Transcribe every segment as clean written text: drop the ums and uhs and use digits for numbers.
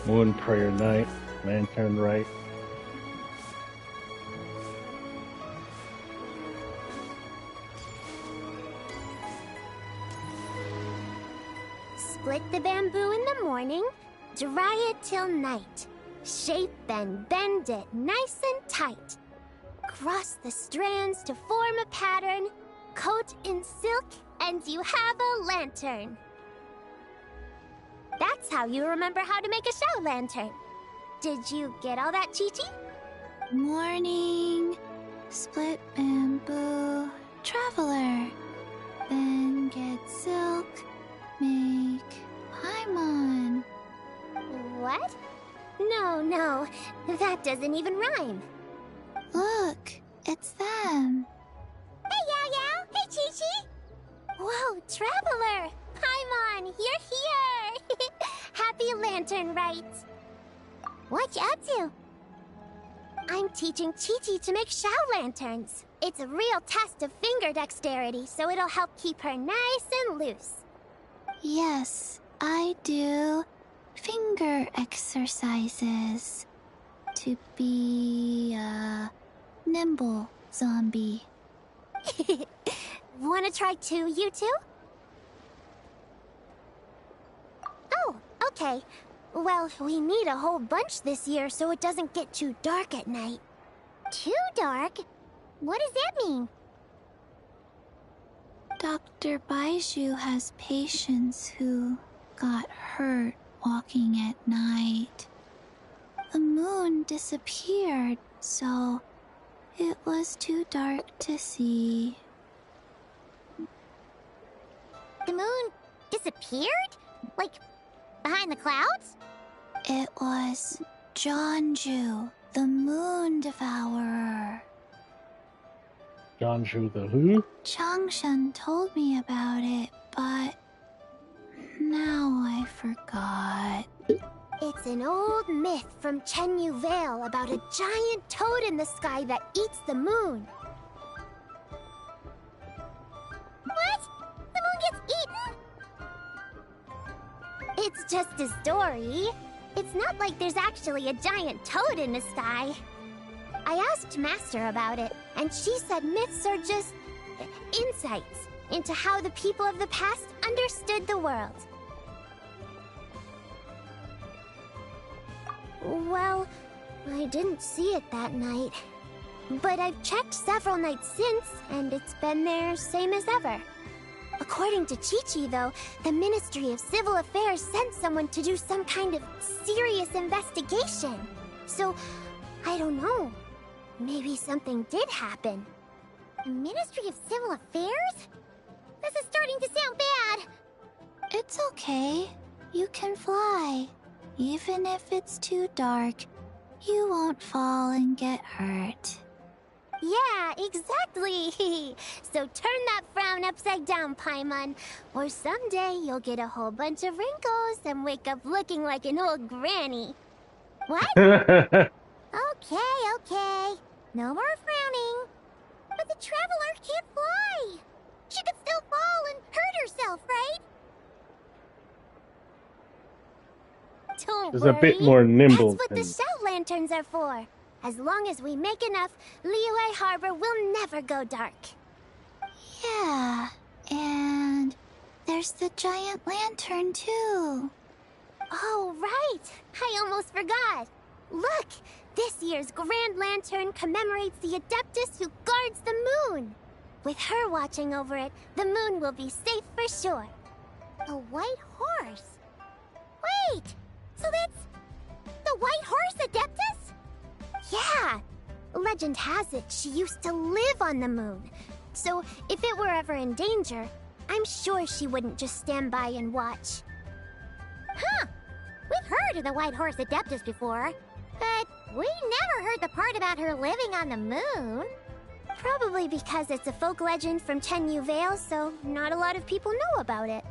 Moon prayer night, lantern rite. Split the bamboo in the morning, dry it till night. Shape and bend it nice and tight. Cross the strands to form a pattern, coat in silk, and you have a lantern. That's how you remember how to make a show lantern. Did you get all that, Chi-Chi? Morning, split bamboo, traveler. Then get silk, make paimon. What? No, that doesn't even rhyme. Look, it's them. Hey, Yao Yao! Hey, Chi-Chi! Whoa, Traveler! Paimon, you're here! Happy Lantern Rite! What you up to? I'm teaching Chi-Chi to make Shao lanterns. It's a real test of finger dexterity, so it'll help keep her nice and loose. Yes, I do finger exercises to be a nimble zombie. Wanna try too, you two? Oh, okay. Well, we need a whole bunch this year so it doesn't get too dark at night. Too dark? What does that mean? Dr. Baiju has patients who got hurt walking at night. The moon disappeared, so it was too dark to see. The moon disappeared? Like, behind the clouds? It was Jeonju, the moon devourer. Jeonju the who? Changshan told me about it, but now I forgot. It's an old myth from Chenyu Vale about a giant toad in the sky that eats the moon. What? The moon gets eaten? It's just a story. It's not like there's actually a giant toad in the sky. I asked Master about it, and she said myths are just insights into how the people of the past understood the world. Well, I didn't see it that night. But I've checked several nights since, and it's been there same as ever. According to Chi-Chi, though, the Ministry of Civil Affairs sent someone to do some kind of serious investigation. So, I don't know. Maybe something did happen. The Ministry of Civil Affairs? This is starting to sound bad. It's okay. You can fly. Even if it's too dark, you won't fall and get hurt. Yeah, exactly. So turn that frown upside down, Paimon. Or someday you'll get a whole bunch of wrinkles and wake up looking like an old granny. What? Okay. No more frowning. But the Traveler can't fly. She could still fall and hurt herself, right? Don't She's worry. a bit more nimble. That's what the Shao lanterns are for. As long as we make enough, Liyue Harbor will never go dark. Yeah, and there's the giant lantern too. Oh, right! I almost forgot. Look! This year's Grand Lantern commemorates the Adeptus who guards the moon. With her watching over it, the moon will be safe for sure. A white horse? Wait! So that's the White Horse Adeptus? Yeah! Legend has it she used to live on the moon. So if it were ever in danger, I'm sure she wouldn't just stand by and watch. Huh! We've heard of the White Horse Adeptus before, but we never heard the part about her living on the moon. Probably because it's a folk legend from Chenyu Vale, so not a lot of people know about it.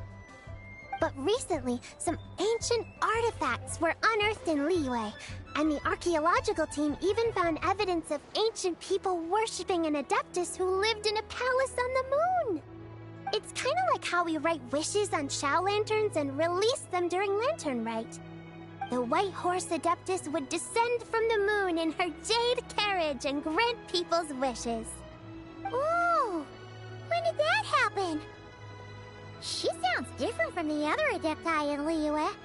But recently, some ancient artifacts were unearthed in Liyue, and the archaeological team even found evidence of ancient people worshipping an Adeptus who lived in a palace on the moon. It's kind of like how we write wishes on Shao lanterns and release them during Lantern Rite. the White Horse Adeptus would descend from the moon in her jade carriage and grant people's wishes. Ooh! When did that happen? She sounds different from the other Adepti in Liyue.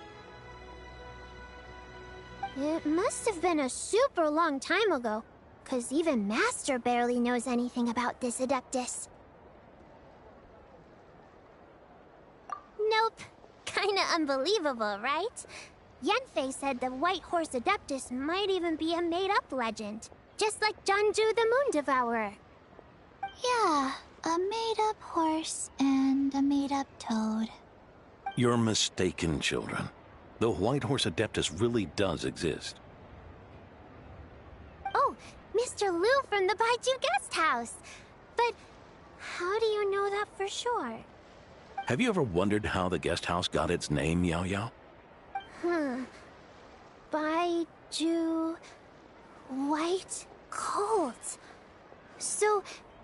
It must have been a super long time ago, 'cause even Master barely knows anything about this Adeptus. Nope. Kinda unbelievable, right? Yanfei said the White Horse Adeptus might even be a made-up legend, just like Janju the Moon Devourer. Yeah, a made-up horse and a made-up toad. You're mistaken, children. The White Horse Adeptus really does exist. Oh, Mr. Liu from the Baiju Guest House. But how do you know that for sure? Have you ever wondered how the guest house got its name, Yao Yao? Baiju... White Colt. So,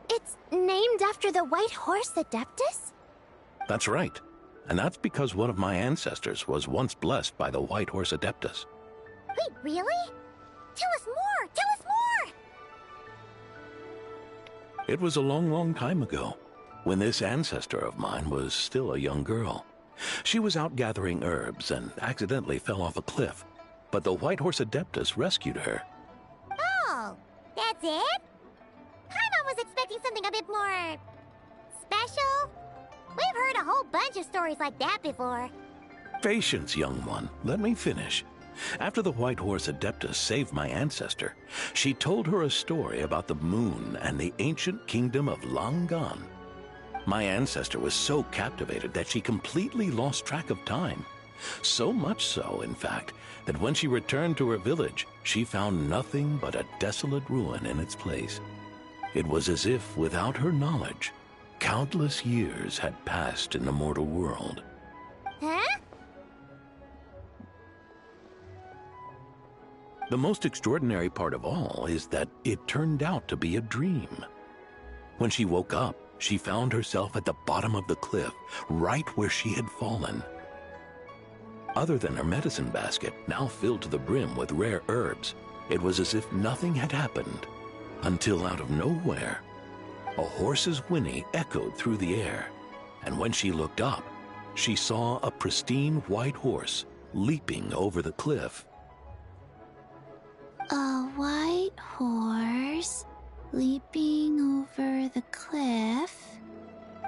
it's named after the White Horse Adeptus? That's right. And that's because one of my ancestors was once blessed by the White Horse Adeptus. Wait, really? Tell us more! Tell us more! It was a long, long time ago, when this ancestor of mine was still a young girl. She was out gathering herbs and accidentally fell off a cliff, but the White Horse Adeptus rescued her. Oh, that's it? Paimon was expecting something a bit more... special? We've heard a whole bunch of stories like that before. Patience, young one. Let me finish. After the White Horse Adeptus saved my ancestor, she told her a story about the moon and the ancient kingdom of Langan. My ancestor was so captivated that she completely lost track of time. So much so, in fact, that when she returned to her village, she found nothing but a desolate ruin in its place. It was as if, without her knowledge, countless years had passed in the mortal world. Huh? The most extraordinary part of all is that it turned out to be a dream. When she woke up, she found herself at the bottom of the cliff, right where she had fallen. Other than her medicine basket, now filled to the brim with rare herbs, it was as if nothing had happened, until out of nowhere, a horse's whinny echoed through the air, and when she looked up, she saw a pristine white horse leaping over the cliff. A white horse leaping over the cliff?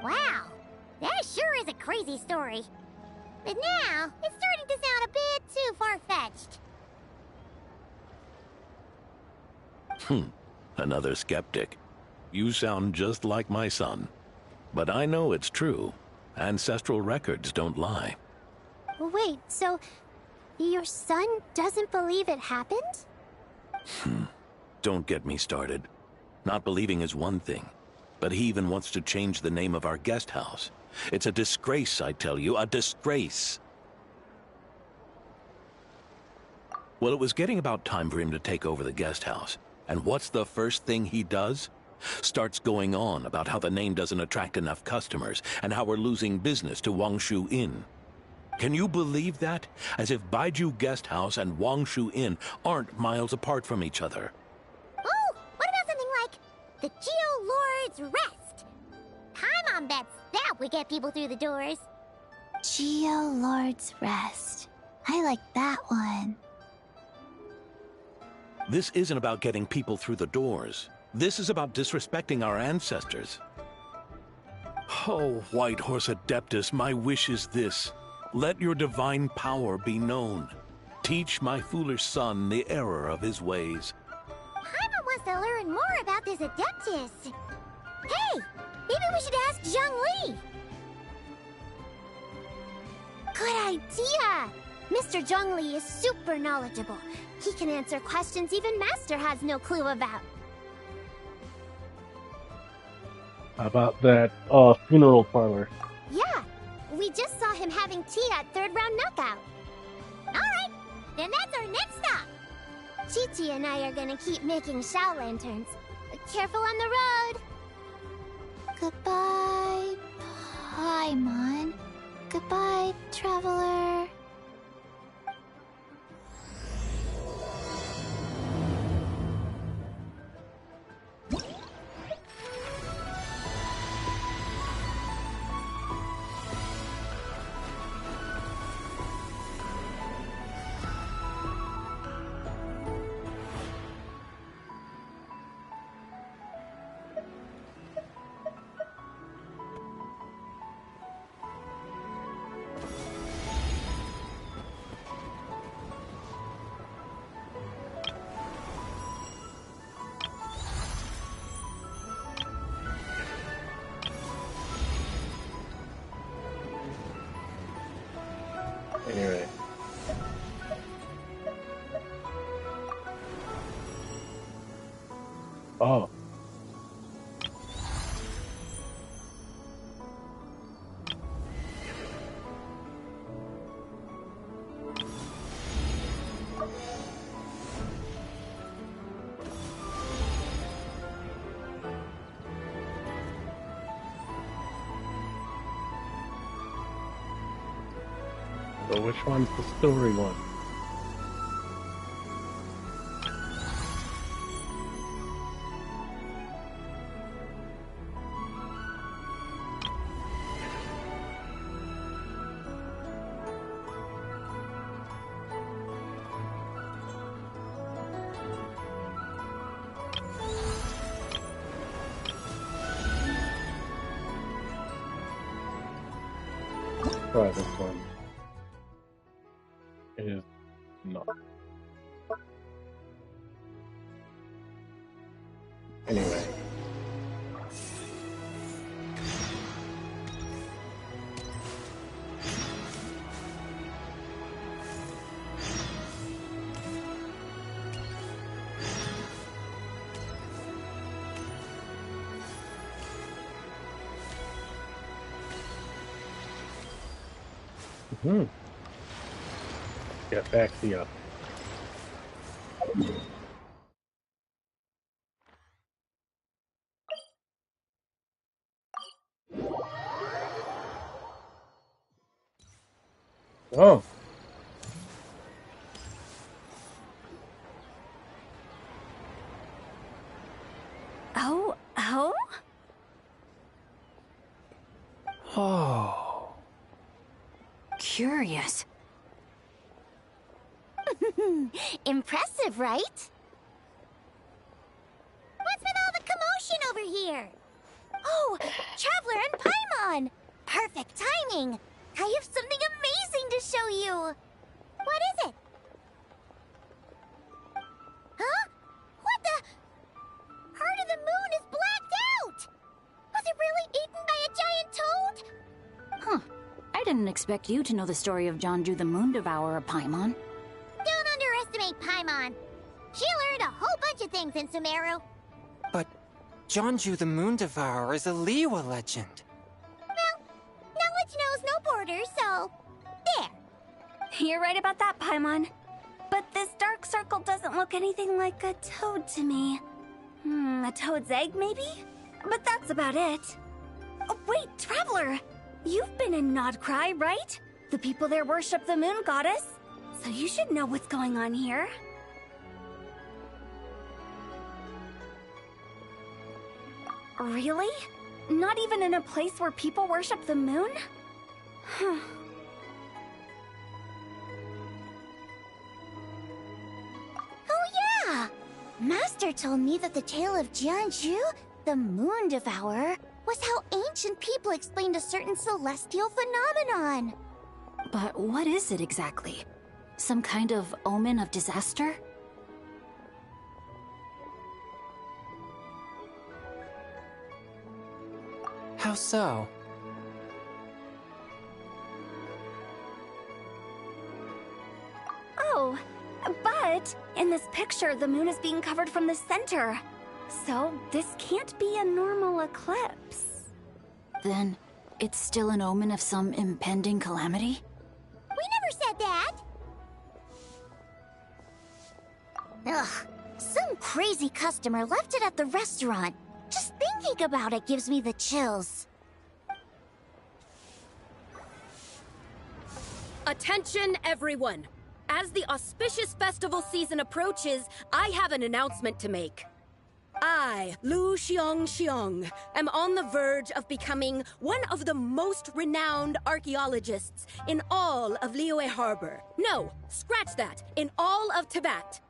Wow, that sure is a crazy story. But now, it's starting to sound a bit too far-fetched. Another skeptic. You sound just like my son. But I know it's true. Ancestral records don't lie. Wait, so your son doesn't believe it happened? Don't get me started. Not believing is one thing, but he even wants to change the name of our guest house. It's a disgrace, I tell you, a disgrace. Well, it was getting about time for him to take over the guest house. And what's the first thing he does? Starts going on about how the name doesn't attract enough customers and how we're losing business to Wangshu Inn. Can you believe that? As if Baiju Guest House and Wangshu Inn aren't miles apart from each other. Oh, what about something like the Geo Lord's Rest? Paimon bets that would get people through the doors. Geo Lord's Rest. I like that one. This isn't about getting people through the doors. This is about disrespecting our ancestors. Oh, White Horse Adeptus, my wish is this. Let your divine power be known. Teach my foolish son the error of his ways. Paimon wants to learn more about this Adeptus. Hey, maybe we should ask Zhang Li. Good idea! Mr. Zhang Li is super knowledgeable. He can answer questions even Master has no clue about. How about that funeral parlor? Yeah, we just saw him having tea at third round knockout. Alright, then that's our next stop. Chi-Chi and I are gonna keep making Shao lanterns. Careful on the road. Goodbye, Paimon. Goodbye, traveler. Oh. So which one's the story one? Try this one. It is not. Anyway. Get back to you. Oh. Oh? Oh. Curious. Impressive, right? What's with all the commotion over here? Oh, Traveler and Paimon! Perfect timing! I have something amazing to show you! What is it? Huh? What the? Heart of the Moon is blacked out! Was it really eaten by a giant toad? Huh. I didn't expect you to know the story of Jonju the Moon Devourer, Paimon. Don't underestimate Paimon. She learned a whole bunch of things in Sumeru. But Jonju the Moon Devourer is a Liyue legend. Well, knowledge knows no borders, so... there. You're right about that, Paimon. But this dark circle doesn't look anything like a toad to me. A toad's egg, maybe? But that's about it. Oh, wait, Traveler! You've been in Nodcry, right? The people there worship the moon goddess. So you should know what's going on here. Really? Not even in a place where people worship the moon? Huh. Oh yeah! Master told me that the tale of Jianzhu, the Moon Devourer, was how ancient people explained a certain celestial phenomenon. But what is it exactly? Some kind of omen of disaster? How so? Oh, but in this picture, the moon is being covered from the center. So this can't be a normal eclipse. Then it's still an omen of some impending calamity? We never said that! Ugh, some crazy customer left it at the restaurant. Just thinking about it gives me the chills. Attention, everyone! As the auspicious festival season approaches, I have an announcement to make. I, Lu Xiong, am on the verge of becoming one of the most renowned archaeologists in all of Liyue Harbor. No, scratch that, in all of Tibet.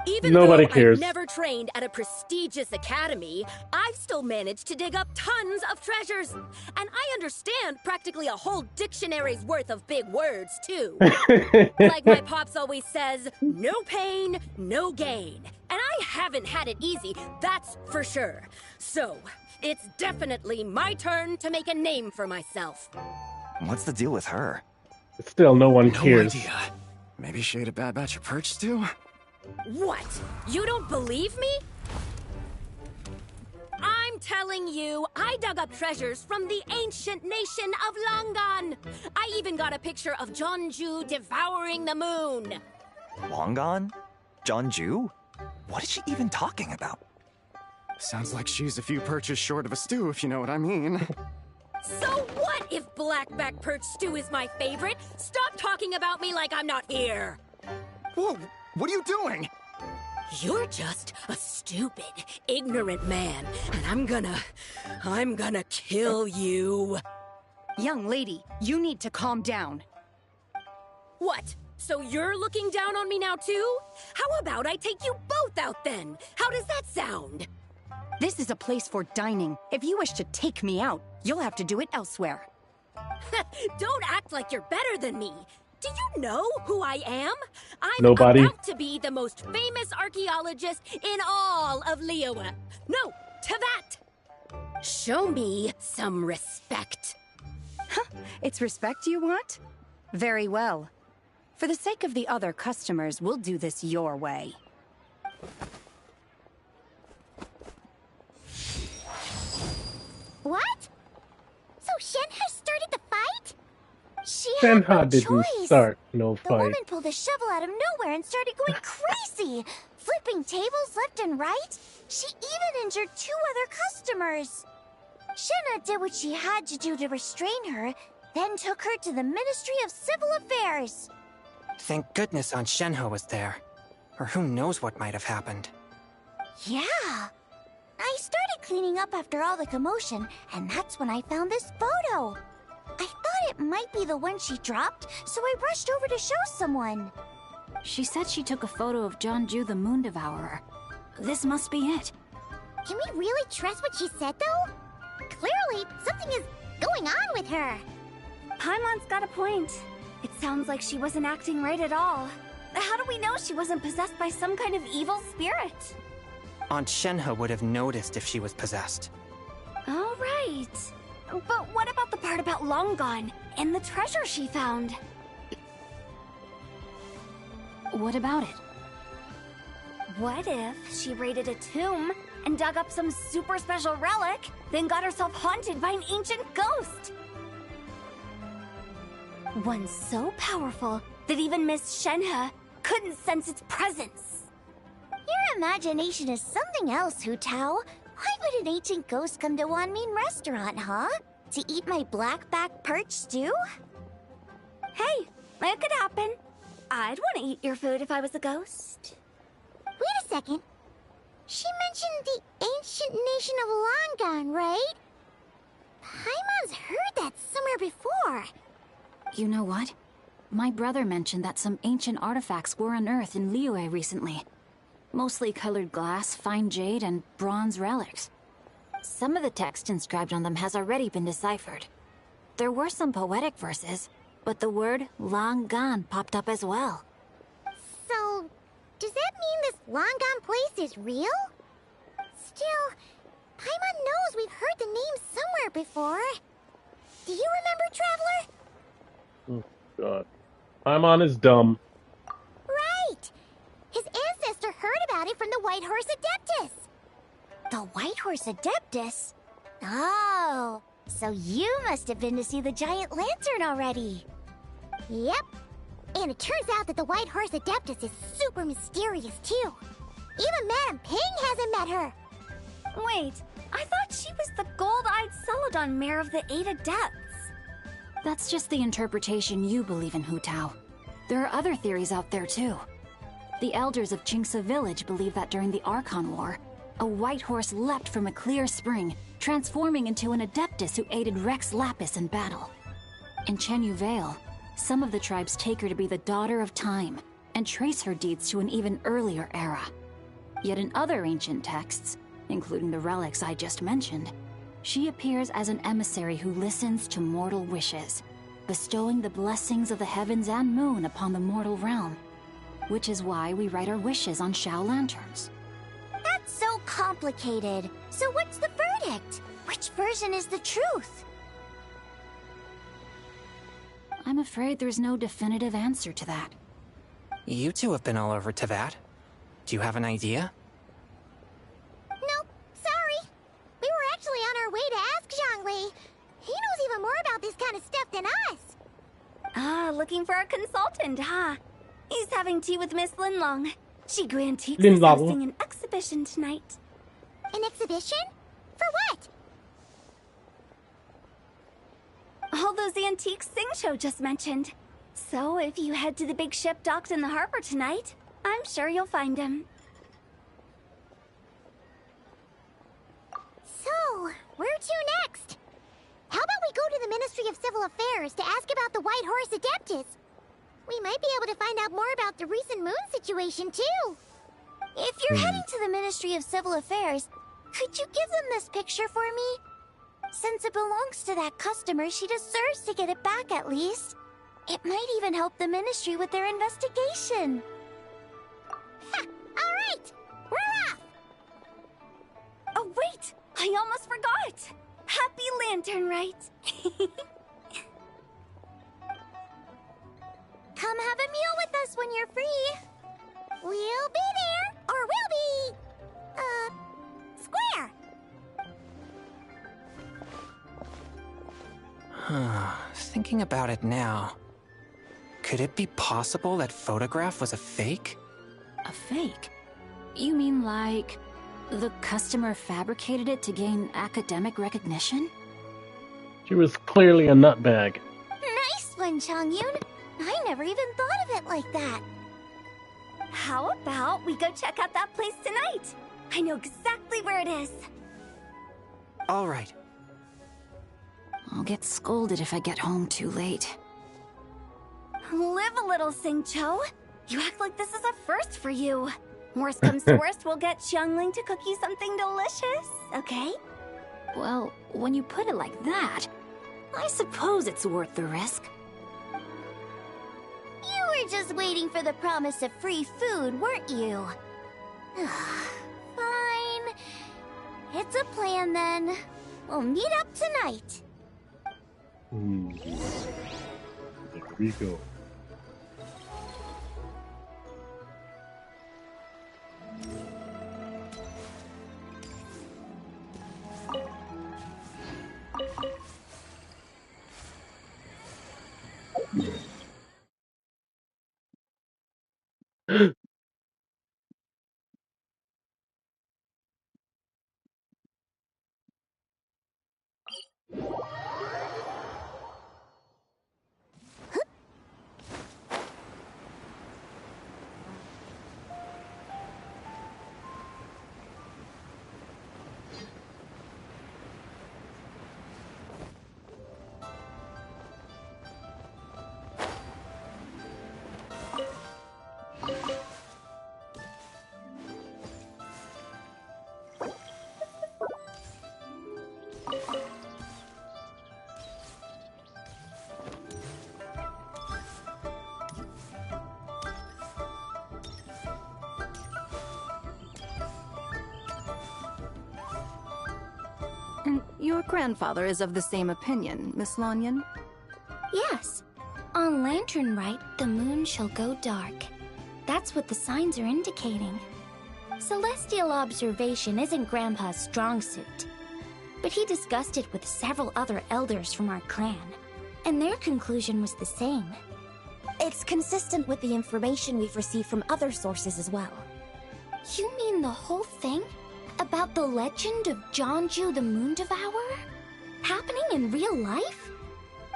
Even Nobody though cares. I've never trained at a prestigious academy, I've still managed to dig up tons of treasures. And I understand practically a whole dictionary's worth of big words, too. Like my pops always says, no pain, no gain. And I haven't had it easy, that's for sure. So, it's definitely my turn to make a name for myself. What's the deal with her? Still, no one No cares. idea. Maybe she ate a bad batch of perch stew? What? You don't believe me? telling you, I dug up treasures from the ancient nation of Longan. I even got a picture of Jeonju devouring the moon. Long gone? Jeonju? What is she even talking about? Sounds like she's a few perches short of a stew, if you know what I mean. So what if blackback perch stew is my favorite? Stop talking about me like I'm not here. Whoa, what are you doing? You're just a stupid, ignorant man, and I'm gonna kill you. Young lady, you need to calm down. What? So you're looking down on me now too? How about I take you both out then? How does that sound? This is a place for dining. If you wish to take me out, you'll have to do it elsewhere. Don't act like you're better than me. Do you know who I am? I'm Nobody. about to be the most famous archaeologist in all of Liyue. No, Tevat! Show me some respect. It's respect you want? Very well. For the sake of the other customers, we'll do this your way. What? So Shenhe started the fight? She Shenhe had no didn't choice. start no The fight. woman pulled a shovel out of nowhere and started going crazy, flipping tables left and right. She even injured 2 other customers. Shenhe did what she had to do to restrain her, then took her to the Ministry of Civil Affairs. Thank goodness Aunt Shenhe was there. Or who knows what might have happened. Yeah. I started cleaning up after all the commotion, and that's when I found this photo. I thought it might be the one she dropped, so I rushed over to show someone. She said she took a photo of Jeonju the Moon Devourer. This must be it. Can we really trust what she said, though? Clearly, something is going on with her. Paimon's got a point. It sounds like she wasn't acting right at all. How do we know she wasn't possessed by some kind of evil spirit? Aunt Shenhe would have noticed if she was possessed. All right. But what about the part about Long Gone and the treasure she found? What about it? What if she raided a tomb and dug up some super special relic, then got herself haunted by an ancient ghost? One so powerful that even Miss Shenhe couldn't sense its presence. Your imagination is something else, Hu Tao. Why would an ancient ghost come to Wanmin restaurant, huh? To eat my blackback perch stew? Hey, it could happen. I'd want to eat your food if I was a ghost. Wait a second. She mentioned the ancient nation of Longan, right? Paimon's heard that somewhere before. You know what? My brother mentioned that some ancient artifacts were unearthed in Liyue recently. Mostly colored glass, fine jade, and bronze relics. Some of the text inscribed on them has already been deciphered. There were some poetic verses, but the word long gone popped up as well. So, does that mean this Longan place is real? Still, Paimon knows we've heard the name somewhere before. Do you remember, Traveler? Oh, God. Paimon is dumb. Right! His ancestor heard about it from the White Horse Adeptus. The White Horse Adeptus? Oh, so you must have been to see the giant lantern already. Yep. And it turns out that the White Horse Adeptus is super mysterious, too. Even Madame Ping hasn't met her. Wait, I thought she was the gold-eyed Celadon mare of the 8 Adepts. That's just the interpretation you believe in, Hu Tao. There are other theories out there, too. The elders of Qingce village believe that during the Archon War, a white horse leapt from a clear spring, transforming into an Adeptus who aided Rex Lapis in battle. In Chenyu Vale, some of the tribes take her to be the daughter of time, and trace her deeds to an even earlier era. Yet in other ancient texts, including the relics I just mentioned, she appears as an emissary who listens to mortal wishes, bestowing the blessings of the heavens and moon upon the mortal realm. Which is why we write our wishes on Shao lanterns. That's so complicated. So what's the verdict? Which version is the truth? I'm afraid there's no definitive answer to that. You two have been all over Tevat. Do you have an idea? Nope, sorry. We were looking for a consultant, huh? He's having tea with Miss Linlong. She Antiques Lin is Long. hosting an exhibition tonight. An exhibition? For what? All those antiques Sing Show just mentioned. So if you head to the big ship docked in the harbor tonight, I'm sure you'll find him. So, where to next? How about we go to the Ministry of Civil Affairs to ask about the White Horse Adeptus? We might be able to find out more about the recent moon situation, too. If you're heading to the Ministry of Civil Affairs, could you give them this picture for me? Since it belongs to that customer, she deserves to get it back at least. It might even help the Ministry with their investigation. Ha! Alright! We're off! Oh, wait! I almost forgot! Happy Lantern Rite! Come have a meal with us when you're free. We'll be there, or we'll be... square. Thinking about it now, could it be possible that photograph was a fake? A fake? You mean like the customer fabricated it to gain academic recognition? She was clearly a nutbag. Nice one, Changyun! I never even thought of it like that. How about we go check out that place tonight? I know exactly where it is. All right. I'll get scolded if I get home too late. Live a little, Sing-Cho. You act like this is a first for you. Worst comes to worst, we'll get Xiangling to cook you something delicious, okay? Well, when you put it like that, I suppose it's worth the risk. You were just waiting for the promise of free food, weren't you? Fine. It's a plan then. We'll meet up tonight. There we go. And your grandfather is of the same opinion, Miss Lanyan? Yes. On Lantern Rite, the moon shall go dark. That's what the signs are indicating. Celestial observation isn't Grandpa's strong suit. But he discussed it with several other elders from our clan, and their conclusion was the same. It's consistent with the information we've received from other sources as well. You mean the whole thing? About the legend of Jeonju the Moon Devourer? Happening in real life?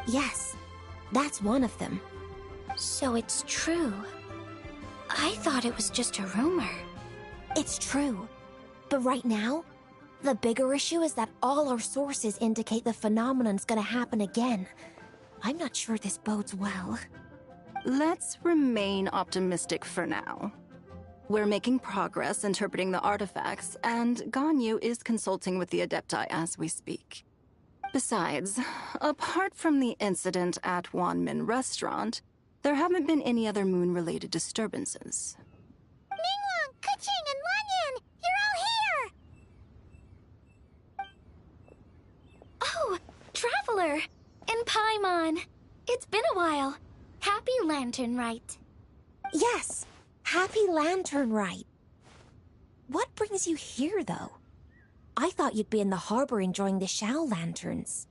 Yes, that's one of them. So it's true. I thought it was just a rumor. It's true. But right now, the bigger issue is that all our sources indicate the phenomenon's gonna happen again. I'm not sure this bodes well. Let's remain optimistic for now. We're making progress interpreting the artifacts, and Ganyu is consulting with the Adepti as we speak. Besides, apart from the incident at Wanmin Restaurant, there haven't been any other moon-related disturbances. Ningguang, Keqing, and Lanyan! You're all here! Oh, Traveler! And Paimon! It's been a while. Happy Lantern Rite. Yes, Happy Lantern Rite. What brings you here, though? I thought you'd be in the harbor enjoying the Shao lanterns.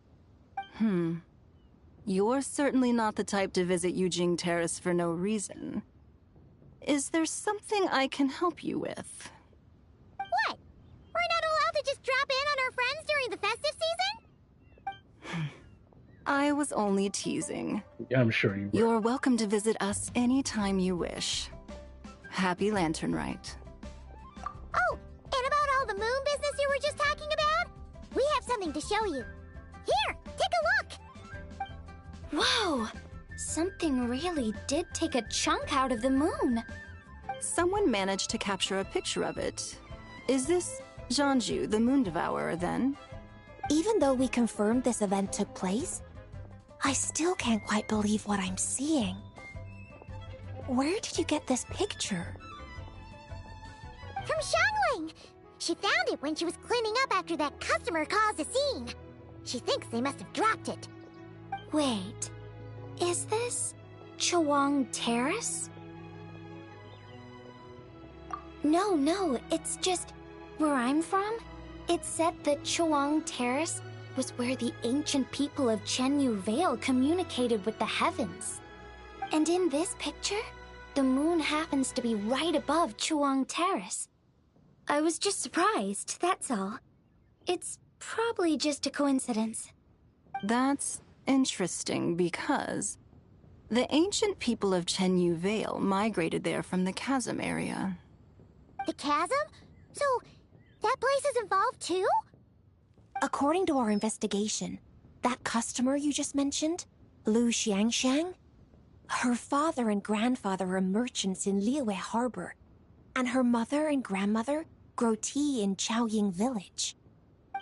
you're certainly not the type to visit Eugene Terrace for no reason. Is there something I can help you with? What? We're not allowed to just drop in on our friends during the festive season? I was only teasing. Yeah, I'm sure you were. You're welcome to visit us anytime you wish. Happy Lantern Rite. Oh, and about all the moon business you were just talking about? We have something to show you. Here, take a look! Whoa! Something really did take a chunk out of the moon. Someone managed to capture a picture of it. Is this Jeanju, the Moon Devourer, then? Even though we confirmed this event took place, I still can't quite believe what I'm seeing. Where did you get this picture? From Shanling! She found it when she was cleaning up after that customer caused a scene. She thinks they must have dropped it. Wait, is this Chawang Terrace? No, it's just where I'm from. It said that Chawang Terrace was where the ancient people of Chenyu Vale communicated with the heavens. And in this picture, the moon happens to be right above Chawang Terrace. I was just surprised, that's all. It's probably just a coincidence. That's interesting because the ancient people of Chenyu Vale migrated there from the chasm area. The chasm? So, that place is involved too? According to our investigation, that customer you just mentioned, Lu Xiangxiang, her father and grandfather are merchants in Liyue Harbor, and her mother and grandmother grow tea in Chaoying Village.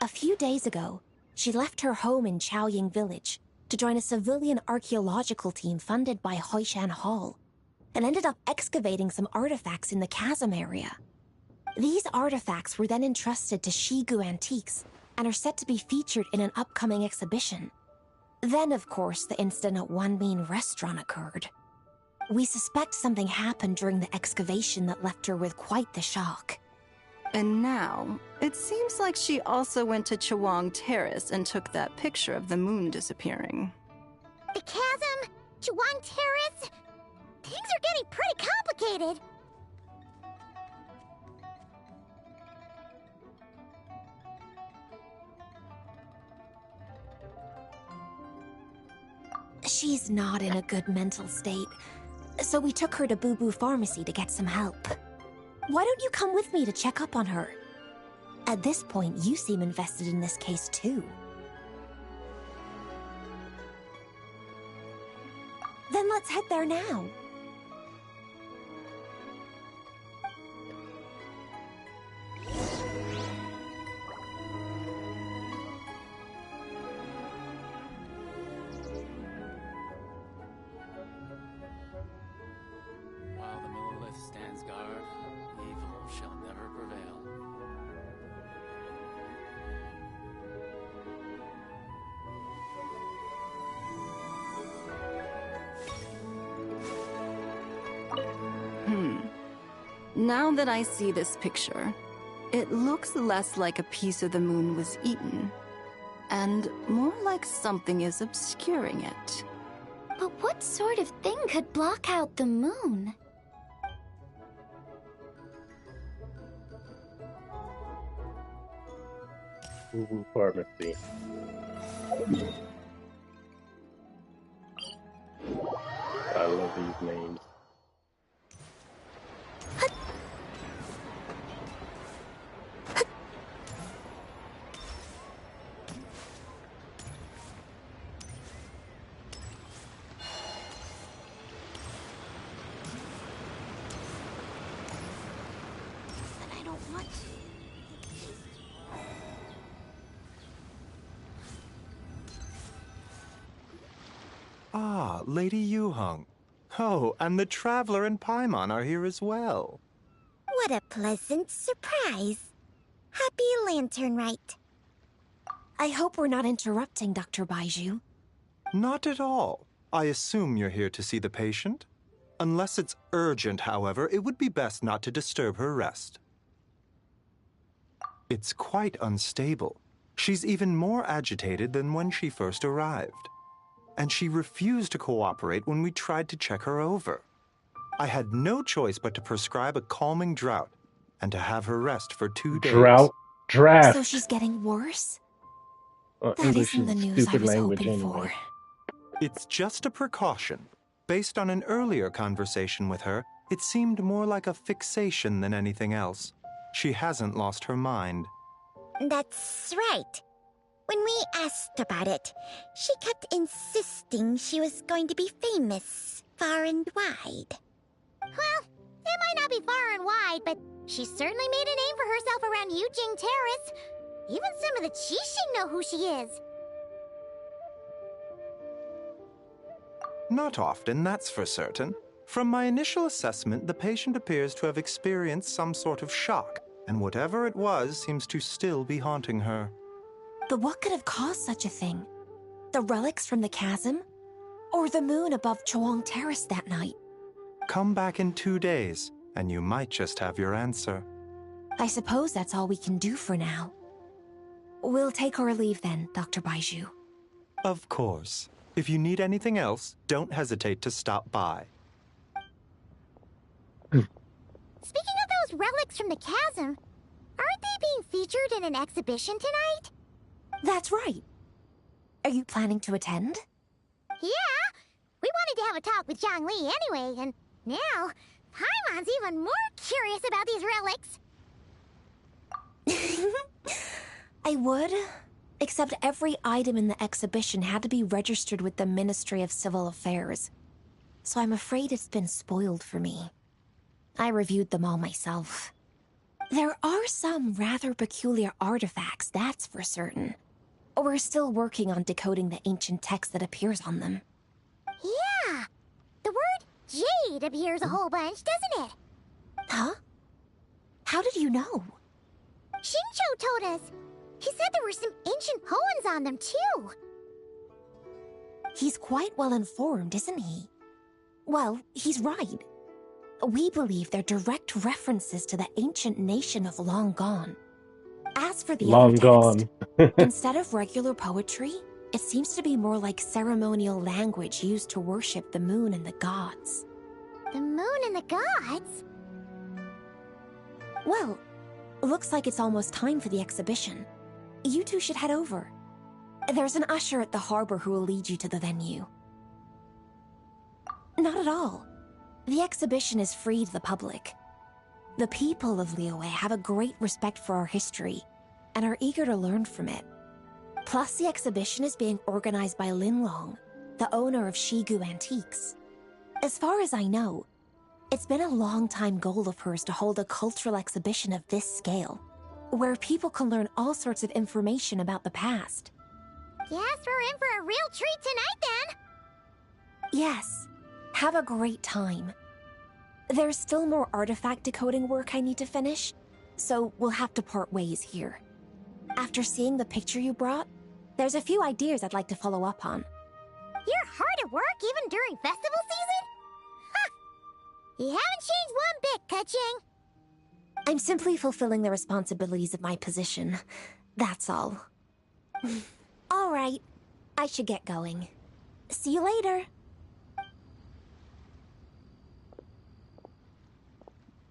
A few days ago, she left her home in Chaoying Village to join a civilian archaeological team funded by Hoishan Hall, and ended up excavating some artifacts in the chasm area. These artifacts were then entrusted to Shigu Antiques and are set to be featured in an upcoming exhibition. Then, of course, the incident at Wanmin Restaurant occurred. We suspect something happened during the excavation that left her with quite the shock. And now, it seems like she also went to Chawang Terrace and took that picture of the moon disappearing. The chasm? Chawang Terrace? Things are getting pretty complicated. She's not in a good mental state, so we took her to Boo Boo Pharmacy to get some help. Why don't you come with me to check up on her? At this point, you seem invested in this case too. Then let's head there now. While the monolith stands guard, evil shall never prevail. Now that I see this picture, it looks less like a piece of the moon was eaten, and more like something is obscuring it. But what sort of thing could block out the moon? Boo Boo Pharmacy. I love these names. But I don't want to. Ah, Lady Yuheng. Oh, and the Traveler and Paimon are here as well. What a pleasant surprise. Happy Lantern Rite. I hope we're not interrupting, Dr. Baiju. Not at all. I assume you're here to see the patient? Unless it's urgent, however, it would be best not to disturb her rest. It's quite unstable. She's even more agitated than when she first arrived. and she refused to cooperate when we tried to check her over. I had no choice but to prescribe a calming draught and to have her rest for 2 days. Draft. So she's getting worse? That English isn't the is a news I stupid was language hoping anyway. for. It's just a precaution. Based on an earlier conversation with her, it seemed more like a fixation than anything else. She hasn't lost her mind. That's right. When we asked about it, she kept insisting she was going to be famous far and wide. Well, it might not be far and wide, but she certainly made a name for herself around Yujing Terrace. Even some of the Qixing know who she is. Not often, that's for certain. From my initial assessment, the patient appears to have experienced some sort of shock, and whatever it was seems to still be haunting her. But what could have caused such a thing? The relics from the chasm? Or the moon above Chuang Terrace that night? Come back in 2 days, and you might just have your answer. I suppose that's all we can do for now. We'll take our leave then, Dr. Baiju. Of course. If you need anything else, don't hesitate to stop by. Speaking of those relics from the chasm, aren't they being featured in an exhibition tonight? That's right. Are you planning to attend? Yeah! We wanted to have a talk with Zhang Li anyway, and now Paimon's even more curious about these relics. I would, except every item in the exhibition had to be registered with the Ministry of Civil Affairs. So I'm afraid it's been spoiled for me. I reviewed them all myself. There are some rather peculiar artifacts, that's for certain. We're still working on decoding the ancient text that appears on them. Yeah! The word jade appears a whole bunch, doesn't it? Huh? How did you know? Xingqiu told us. He said there were some ancient poems on them, too. He's quite well informed, isn't he? Well, he's right. We believe they're direct references to the ancient nation of Long Gone. As for the Long other text, gone. instead of regular poetry, it seems to be more like ceremonial language used to worship the moon and the gods. The moon and the gods? Well, looks like it's almost time for the exhibition. You two should head over. There's an usher at the harbor who will lead you to the venue. Not at all. The exhibition is free to the public. The people of Liyue have a great respect for our history and are eager to learn from it. Plus, the exhibition is being organized by Linlong, the owner of Shigu Antiques. As far as I know, it's been a long-time goal of hers to hold a cultural exhibition of this scale, where people can learn all sorts of information about the past. Guess we're in for a real treat tonight, then. Yes, have a great time. There's still more artifact decoding work I need to finish, so we'll have to part ways here. After seeing the picture you brought, there's a few ideas I'd like to follow up on. You're hard at work even during festival season? Huh! You haven't changed one bit, Ka-Ching. I'm simply fulfilling the responsibilities of my position. That's all. All right, I should get going. See you later.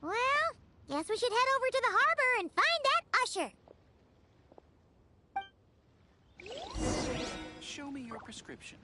Well, guess we should head over to the harbor and find that usher. Show me your prescription.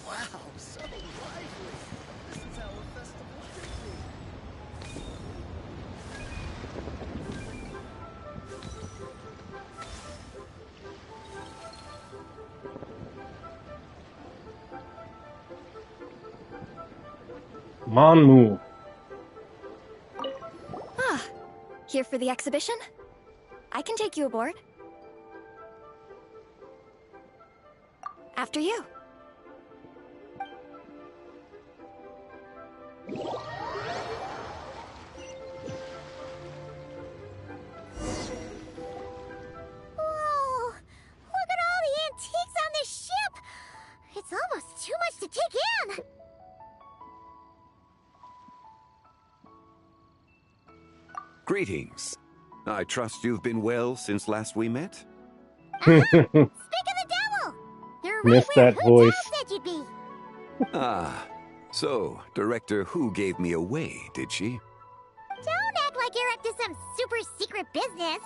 Wow, so lively. This is how a festival should be. Monmu. Ah, here for the exhibition? I can take you aboard. After you. Whoa! Look at all the antiques on this ship! It's almost too much to take in! Greetings. I trust you've been well since last we met? Speak of the devil! You're right Missed where that Hu voice. Tao said you'd be! Ah, so Director Who gave me away, did she? Don't act like you're up to some super secret business.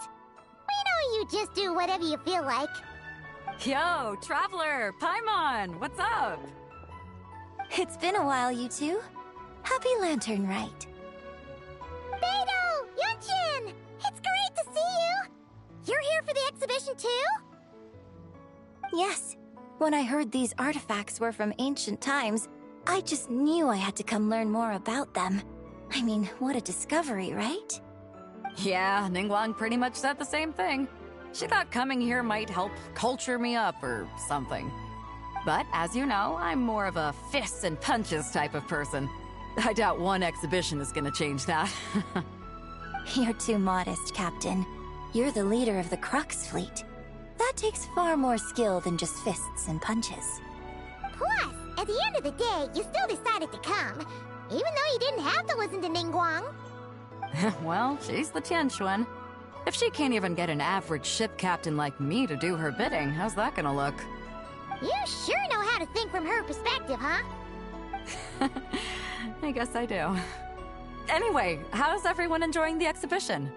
We know you just do whatever you feel like. Yo, Traveler, Paimon, what's up? It's been a while, you two. Happy Lantern Rite. Beidou! Yunchin! It's great to see you! You're here for the exhibition too? Yes. When I heard these artifacts were from ancient times, I just knew I had to come learn more about them. I mean, what a discovery, right? Yeah, Ningguang pretty much said the same thing. She thought coming here might help culture me up or something. But as you know, I'm more of a fists and punches type of person. I doubt one exhibition is gonna change that. You're too modest, Captain. You're the leader of the Crux fleet. That takes far more skill than just fists and punches. Plus, at the end of the day, you still decided to come, even though you didn't have to listen to Ningguang. Well, she's the Tianquan. If she can't even get an average ship captain like me to do her bidding, how's that gonna look? You sure know how to think from her perspective, huh? I guess I do. Anyway, how's everyone enjoying the exhibition?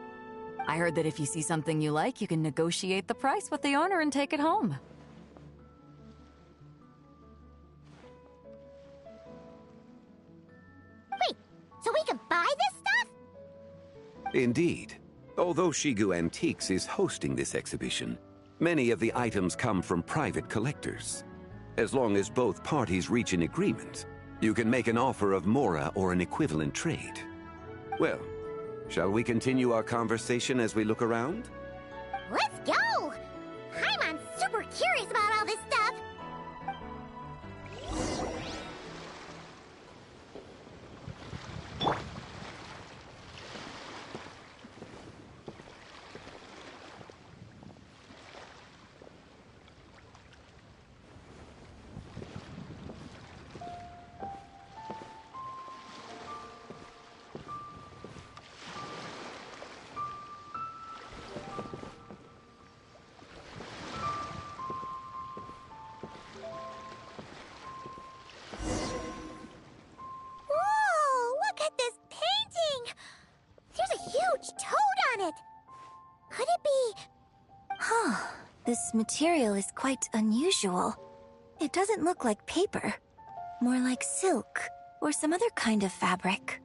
I heard that if you see something you like, you can negotiate the price with the owner and take it home. Wait, so we can buy this stuff? Indeed. Although Shigu Antiques is hosting this exhibition, many of the items come from private collectors. As long as both parties reach an agreement, you can make an offer of mora or an equivalent trade. Well, shall we continue our conversation as we look around? Let's go! Paimon's super curious about all this stuff. This material is quite unusual. It doesn't look like paper. More like silk, or some other kind of fabric.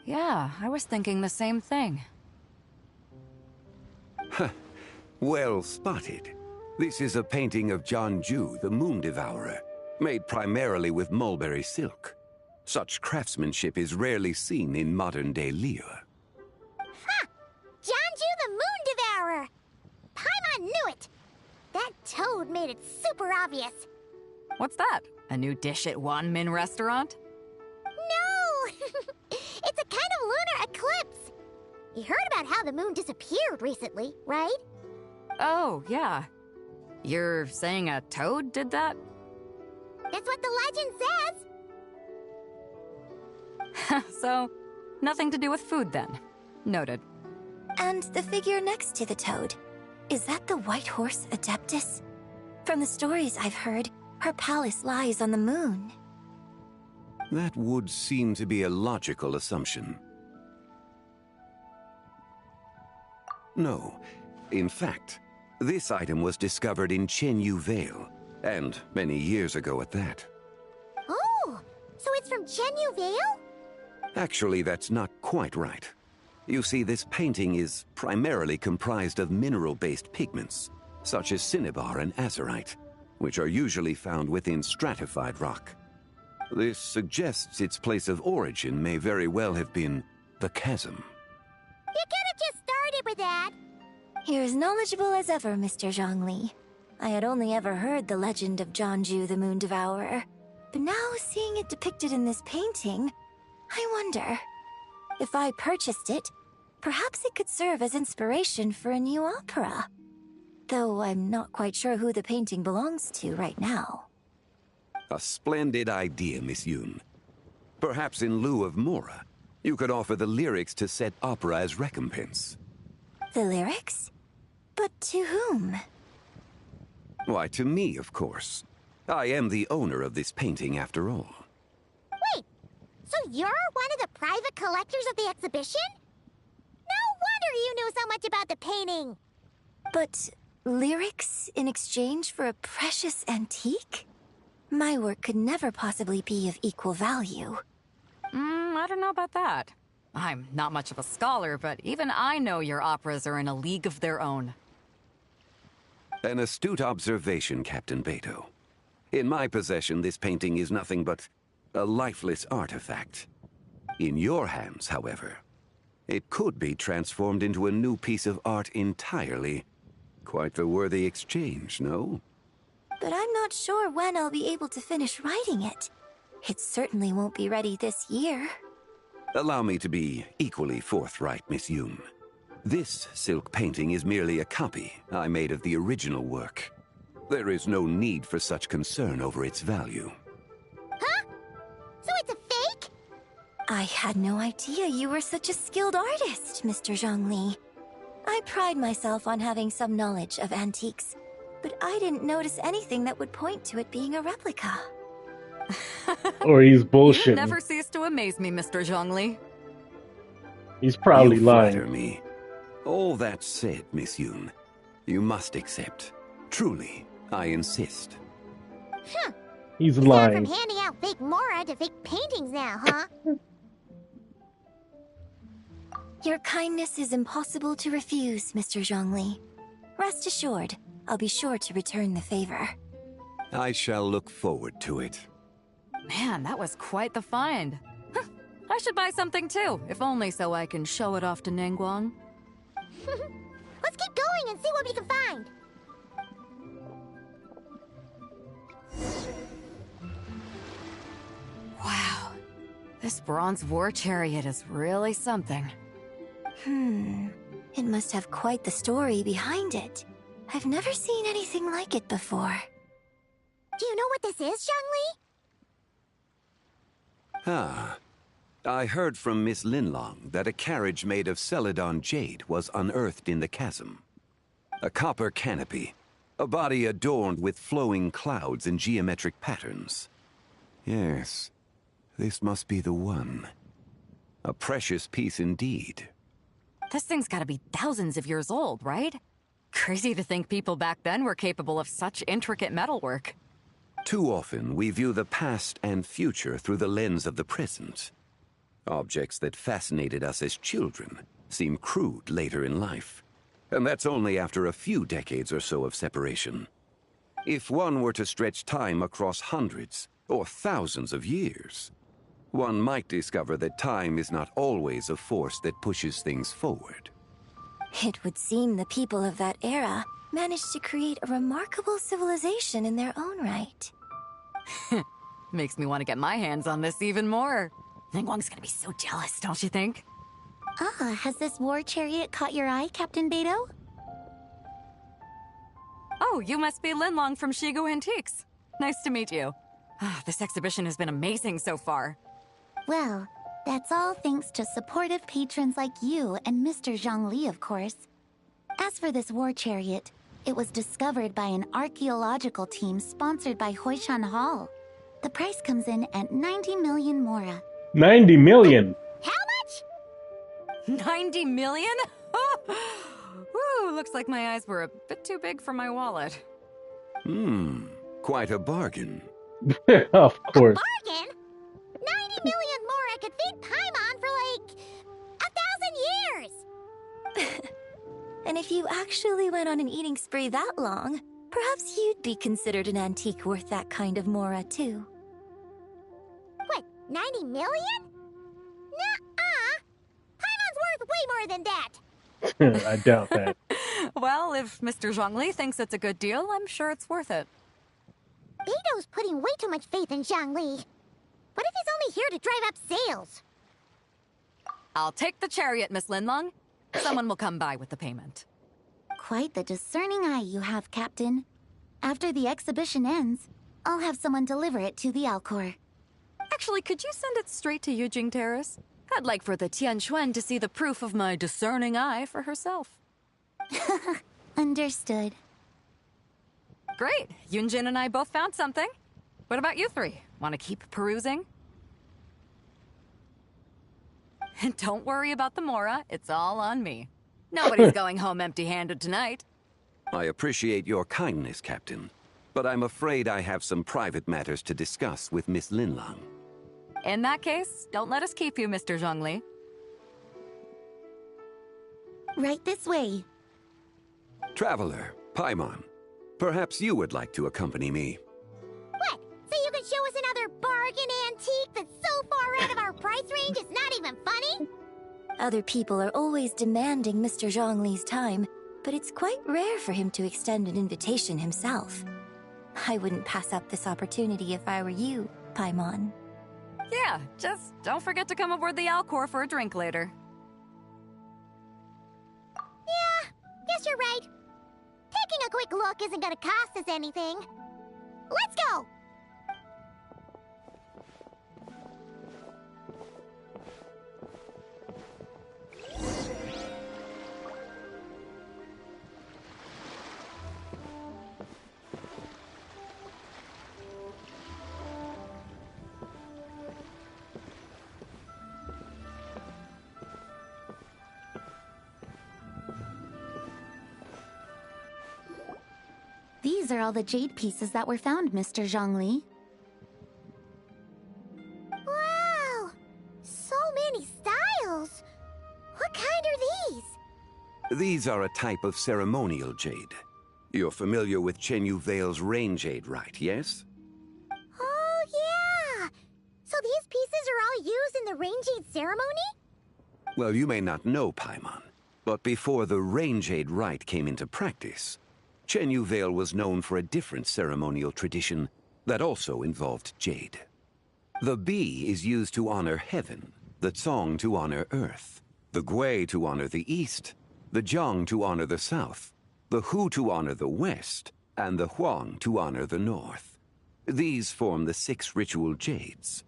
Yeah, I was thinking the same thing. Huh. Well spotted. This is a painting of Jianju, the Moon Devourer, made primarily with mulberry silk. Such craftsmanship is rarely seen in modern-day Liyue. Ha! Jianju the Moon Devourer! Paimon knew it! That toad made it super obvious. What's that? A new dish at Wanmin restaurant? No! It's a kind of lunar eclipse. You heard about how the moon disappeared recently, right? Oh, yeah. You're saying a toad did that? That's what the legend says. So, nothing to do with food then. Noted. And the figure next to the toad. Is that the White Horse Adeptus? From the stories I've heard, her palace lies on the moon. That would seem to be a logical assumption. No. In fact, this item was discovered in Chenyu Vale, and many years ago at that. Oh, so it's from Chenyu Vale? Actually, that's not quite right. You see, this painting is primarily comprised of mineral-based pigments, such as cinnabar and azurite, which are usually found within stratified rock. This suggests its place of origin may very well have been the chasm. You could have just started with that. You're as knowledgeable as ever, Mr. Zhongli. I had only ever heard the legend of Jonju the Moon Devourer, but now seeing it depicted in this painting, I wonder, if I purchased it, perhaps it could serve as inspiration for a new opera. Though I'm not quite sure who the painting belongs to right now. A splendid idea, Miss Yoon. Perhaps in lieu of Mora, you could offer the lyrics to said opera as recompense. The lyrics? But to whom? Why, to me, of course. I am the owner of this painting, after all. Wait, so you're one of the private collectors of the exhibition? No wonder you knew so much about the painting. But lyrics in exchange for a precious antique? My work could never possibly be of equal value. I don't know about that. I'm not much of a scholar, but even I know your operas are in a league of their own. An astute observation, Captain Beto. In my possession, this painting is nothing but a lifeless artifact. In your hands, however, it could be transformed into a new piece of art entirely. Quite a worthy exchange, no? But I'm not sure when I'll be able to finish writing it. It certainly won't be ready this year. Allow me to be equally forthright, Miss Yoon. This silk painting is merely a copy I made of the original work. There is no need for such concern over its value. Huh? So it's a fake? I had no idea you were such a skilled artist, Mr. Zhongli. I pride myself on having some knowledge of antiques, but I didn't notice anything that would point to it being a replica. Or he's You bullshitting. never cease to amaze me, Mr. Zhongli. He's probably You lying. flatter me. All that said, Miss Yoon, you must accept. Truly, I insist. Huh. He's It's gone lying. from handing out fake Mora to fake paintings now, huh? Your kindness is impossible to refuse, Mr. Zhongli. Rest assured, I'll be sure to return the favor. I shall look forward to it. Man, that was quite the find. Huh, I should buy something too, if only so I can show it off to Ningguang. Let's keep going and see what we can find. Wow, this bronze war chariot is really something. It must have quite the story behind it. I've never seen anything like it before. Do you know what this is, Zhongli? Ah. I heard from Miss Linlong that a carriage made of Celadon jade was unearthed in the chasm. A copper canopy, a body adorned with flowing clouds and geometric patterns. Yes, this must be the one. A precious piece indeed. This thing's gotta be thousands of years old, right? Crazy to think people back then were capable of such intricate metalwork. Too often, we view the past and future through the lens of the present. Objects that fascinated us as children seem crude later in life. And that's only after a few decades or so of separation. If one were to stretch time across hundreds or thousands of years, one might discover that time is not always a force that pushes things forward. It would seem the people of that era managed to create a remarkable civilization in their own right. Makes me want to get my hands on this even more. Ningguang's gonna be so jealous, don't you think? Ah, has this war chariot caught your eye, Captain Beto? Oh, you must be Linlong from Shigu Antiques. Nice to meet you. This exhibition has been amazing so far. Well, that's all thanks to supportive patrons like you and Mr. Zhongli, of course. As for this war chariot, it was discovered by an archaeological team sponsored by Hoishan Hall. The price comes in at 90 million Mora. 90 million? How much? 90 million? Woo, looks like my eyes were a bit too big for my wallet. Quite a bargain. Of course. Bargain? 90 million Mora could feed Paimon for like 1,000 years! And if you actually went on an eating spree that long, perhaps you'd be considered an antique worth that kind of Mora, too. What, 90 million? Nuh-uh! Paimon's worth way more than that! I doubt that. Well, if Mr. Zhongli thinks it's a good deal, I'm sure it's worth it. Beto's putting way too much faith in Zhongli. What if he's only here to drive up sales? I'll take the chariot, Miss Linlong. Someone will come by with the payment. Quite the discerning eye you have, Captain. After the exhibition ends, I'll have someone deliver it to the Alcor. Actually, could you send it straight to Yujing Terrace? I'd like for the Tianquan to see the proof of my discerning eye for herself. Understood. Great. Yunjin and I both found something. What about you three? Want to keep perusing? And don't worry about the Mora. It's all on me. Nobody's going home empty-handed tonight. I appreciate your kindness, Captain, but I'm afraid I have some private matters to discuss with Miss Linlong. In that case, don't let us keep you, Mr. Zhongli. Right this way. Traveler, Paimon, perhaps you would like to accompany me. What? So you can show us another bargain antique that's so far out of our price range it's not even funny? Other people are always demanding Mr. Zhongli's time, but it's quite rare for him to extend an invitation himself. I wouldn't pass up this opportunity if I were you, Paimon. Yeah, just don't forget to come aboard the Alcor for a drink later. Yeah, guess you're right. Taking a quick look isn't gonna cost us anything. Let's go! These are all the jade pieces that were found, Mr. Zhongli. Wow! So many styles! What kind are these? These are a type of ceremonial jade. You're familiar with Chenyu Vale's rain jade, right, yes? Oh, yeah! So these pieces are all used in the rain jade ceremony? Well, you may not know, Paimon, but before the rain jade rite came into practice, Chenyu Vale was known for a different ceremonial tradition that also involved jade. The Bi is used to honor heaven, the Tsong to honor earth, the Gui to honor the east, the Jiang to honor the south, the Hu to honor the west, and the Huang to honor the north. These form the 6 ritual jades.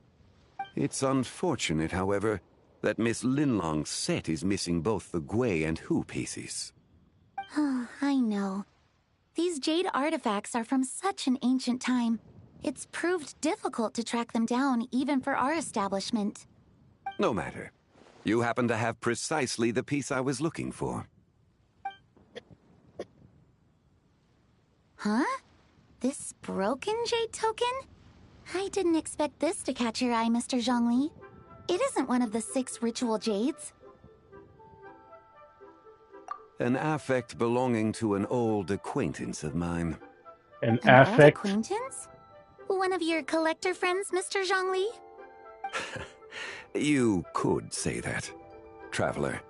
It's unfortunate, however, that Miss Linlong's set is missing both the Gui and Hu pieces. Oh, I know. These jade artifacts are from such an ancient time. It's proved difficult to track them down, even for our establishment. No matter. You happen to have precisely the piece I was looking for. Huh? This broken jade token? I didn't expect this to catch your eye, Mr. Zhongli. It isn't one of the 6 ritual jades. An affect belonging to an old acquaintance of mine. An Old affect? acquaintance? One of your collector friends, Mr. Zhongli? You could say that. Traveler,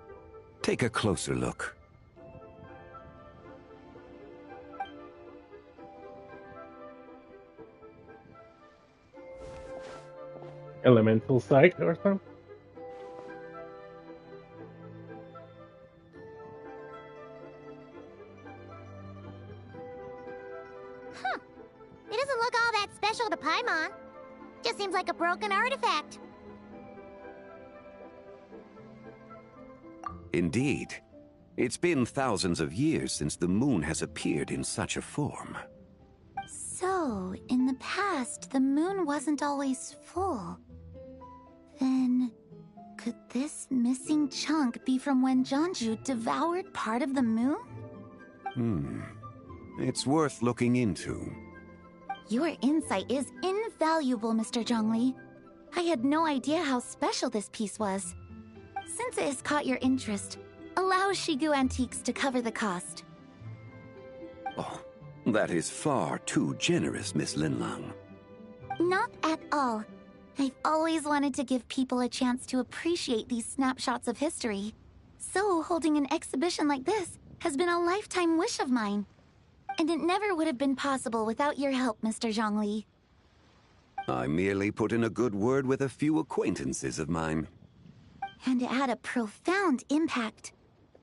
take a closer look. Elemental sight or something? Huh. It doesn't look all that special to Paimon. Just seems like a broken artifact. Indeed. It's been thousands of years since the moon has appeared in such a form. So, in the past, the moon wasn't always full. Then, could this missing chunk be from when Jianzhu devoured part of the moon? It's worth looking into. Your insight is invaluable, Mr. Zhongli. I had no idea how special this piece was. Since it has caught your interest, allow Shigu Antiques to cover the cost. Oh, that is far too generous, Miss Linlong. Not at all. I've always wanted to give people a chance to appreciate these snapshots of history. So holding an exhibition like this has been a lifetime wish of mine. And it never would have been possible without your help, Mr. Zhongli. I merely put in a good word with a few acquaintances of mine. And it had a profound impact.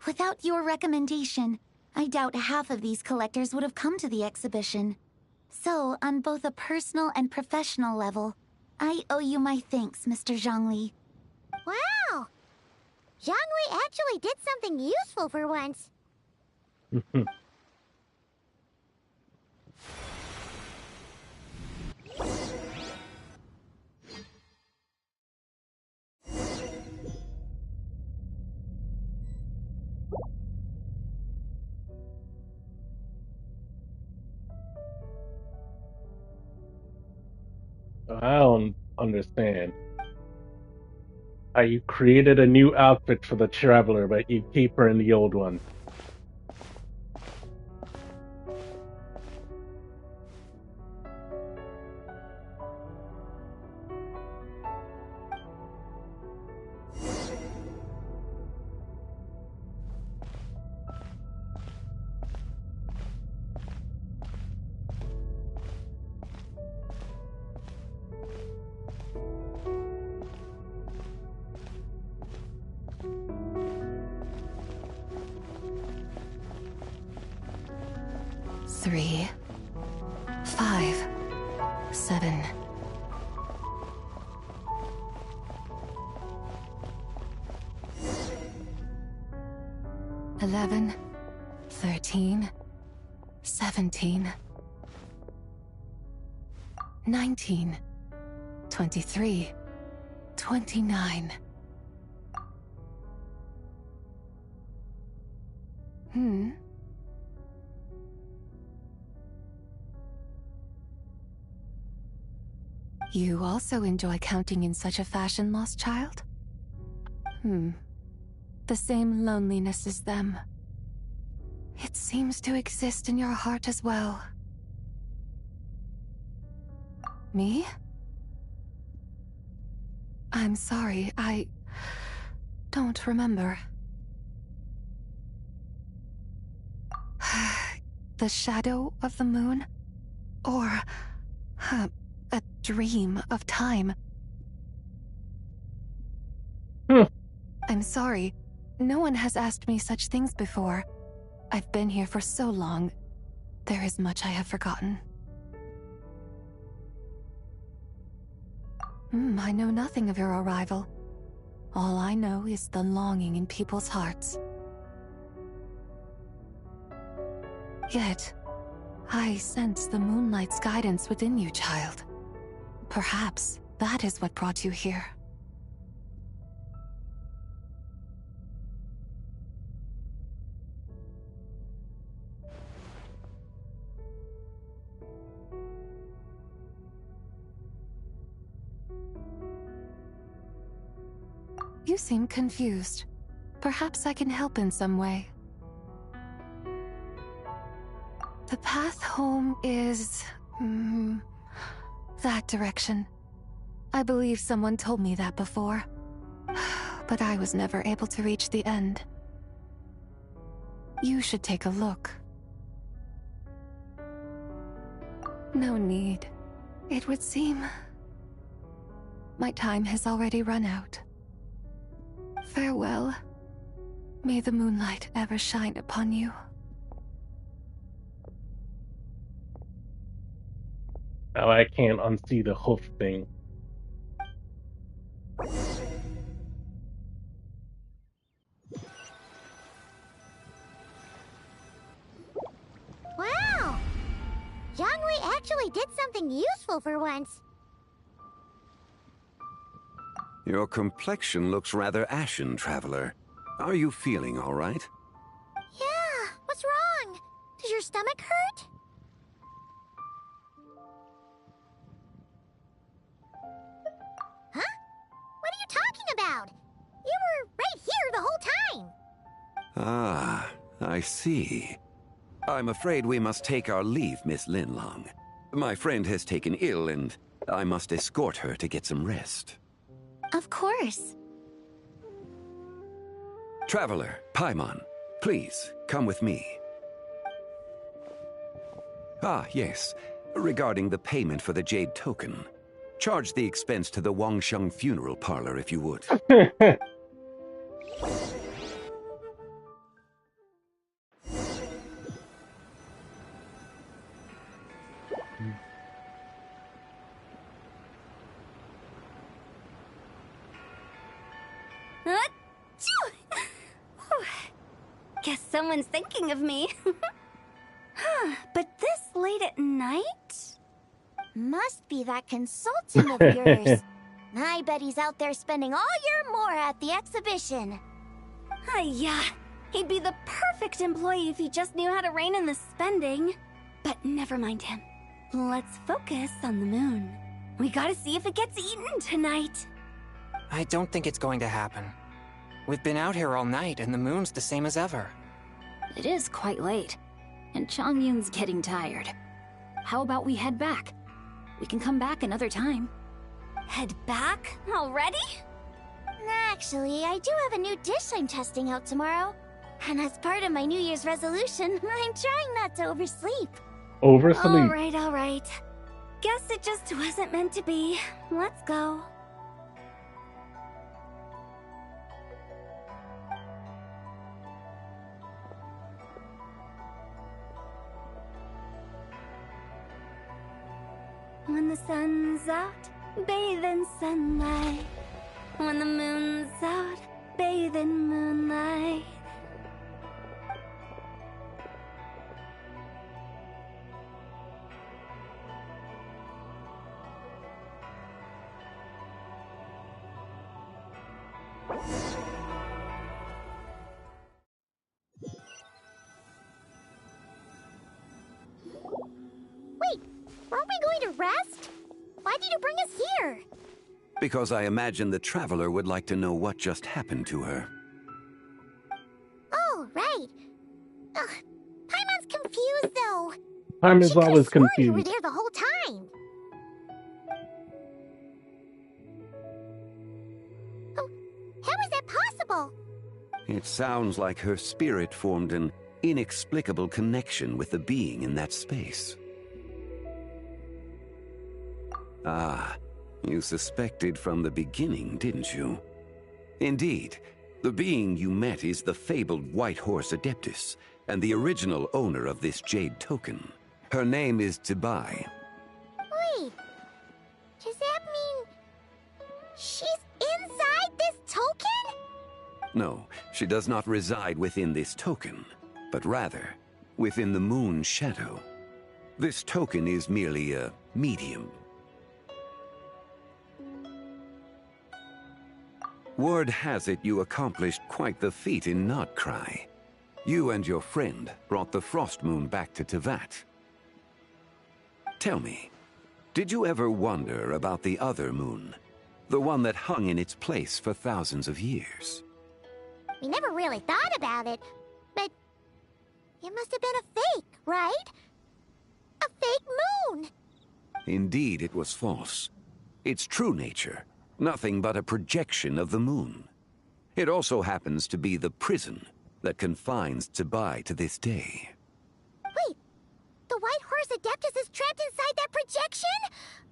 Without your recommendation, I doubt half of these collectors would have come to the exhibition. So, on both a personal and professional level, I owe you my thanks, Mr. Zhongli. Wow! Zhongli actually did something useful for once. I don't understand. How you created a new outfit for the traveler, but you keep her in the old one. Three, 5, 7. $11, 13, 17, 19, 23, 29. You also enjoy counting in such a fashion, lost child? The same loneliness as them. It seems to exist in your heart as well. Me? I'm sorry, I don't remember. The shadow of the moon? Or a dream of time? I'm sorry. No one has asked me such things before. I've been here for so long. There is much I have forgotten. I know nothing of your arrival. All I know is the longing in people's hearts. Yet, I sense the moonlight's guidance within you, child. Perhaps that is what brought you here. You seem confused. Perhaps I can help in some way. The path home is... that direction. I believe someone told me that before. But I was never able to reach the end. You should take a look. No need. It would seem... my time has already run out. Farewell. May the moonlight ever shine upon you. Now I can't unsee the hoof thing. Wow! Zhongli actually did something useful for once. Your complexion looks rather ashen, traveler. Are you feeling all right? Yeah, what's wrong? Does your stomach hurt? Huh? What are you talking about? You were right here the whole time. Ah, I see. I'm afraid we must take our leave, Miss Linlong. My friend has taken ill and I must escort her to get some rest. Of course. Traveler, Paimon, Please, come with me. Ah, yes. Regarding the payment for the Jade token. Charge the expense to the Wangsheng funeral parlor if you would. Guess someone's thinking of me. But this late at night? Must be that consultant of yours. I bet he's out there spending all year more at the exhibition. Yeah, he'd be the perfect employee if he just knew how to rein in the spending. But never mind him. Let's focus on the moon. We gotta see if it gets eaten tonight. I don't think it's going to happen. We've been out here all night, and the moon's the same as ever. It is quite late, and Chongyun's getting tired. How about we head back? We can come back another time. Head back? Already? Actually, I do have a new dish I'm testing out tomorrow. And as part of my New Year's resolution, I'm trying not to oversleep. Oversleep? Alright. Guess it just wasn't meant to be. Let's go. When the sun's out, bathe in sunlight. When the moon's out, bathe in moonlight. Wait, aren't we going to rest? Why did you bring us here? Because I imagine the traveler would like to know what just happened to her. Oh, right. Ugh, Paimon's confused, though. Paimon's always You were confused. there the whole time. Oh, how is that possible? It sounds like her spirit formed an inexplicable connection with the being in that space. Ah, you suspected from the beginning, didn't you? Indeed, the being you met is the fabled White Horse Adeptus, and the original owner of this Jade token. Her name is Tibai. Wait, does that mean she's inside this token? No, she does not reside within this token, but rather within the moon's shadow. This token is merely a medium. Word has it you accomplished quite the feat in Nodcry. You and your friend brought the Frost Moon back to Tevat. Tell me, did you ever wonder about the other moon? The one that hung in its place for thousands of years? We never really thought about it, but it must have been a fake, right? A fake moon! Indeed, it was false. Its true nature, nothing but a projection of the moon. It also happens to be the prison that confines Tibai to this day. Wait, the White Horse Adeptus is trapped inside that projection?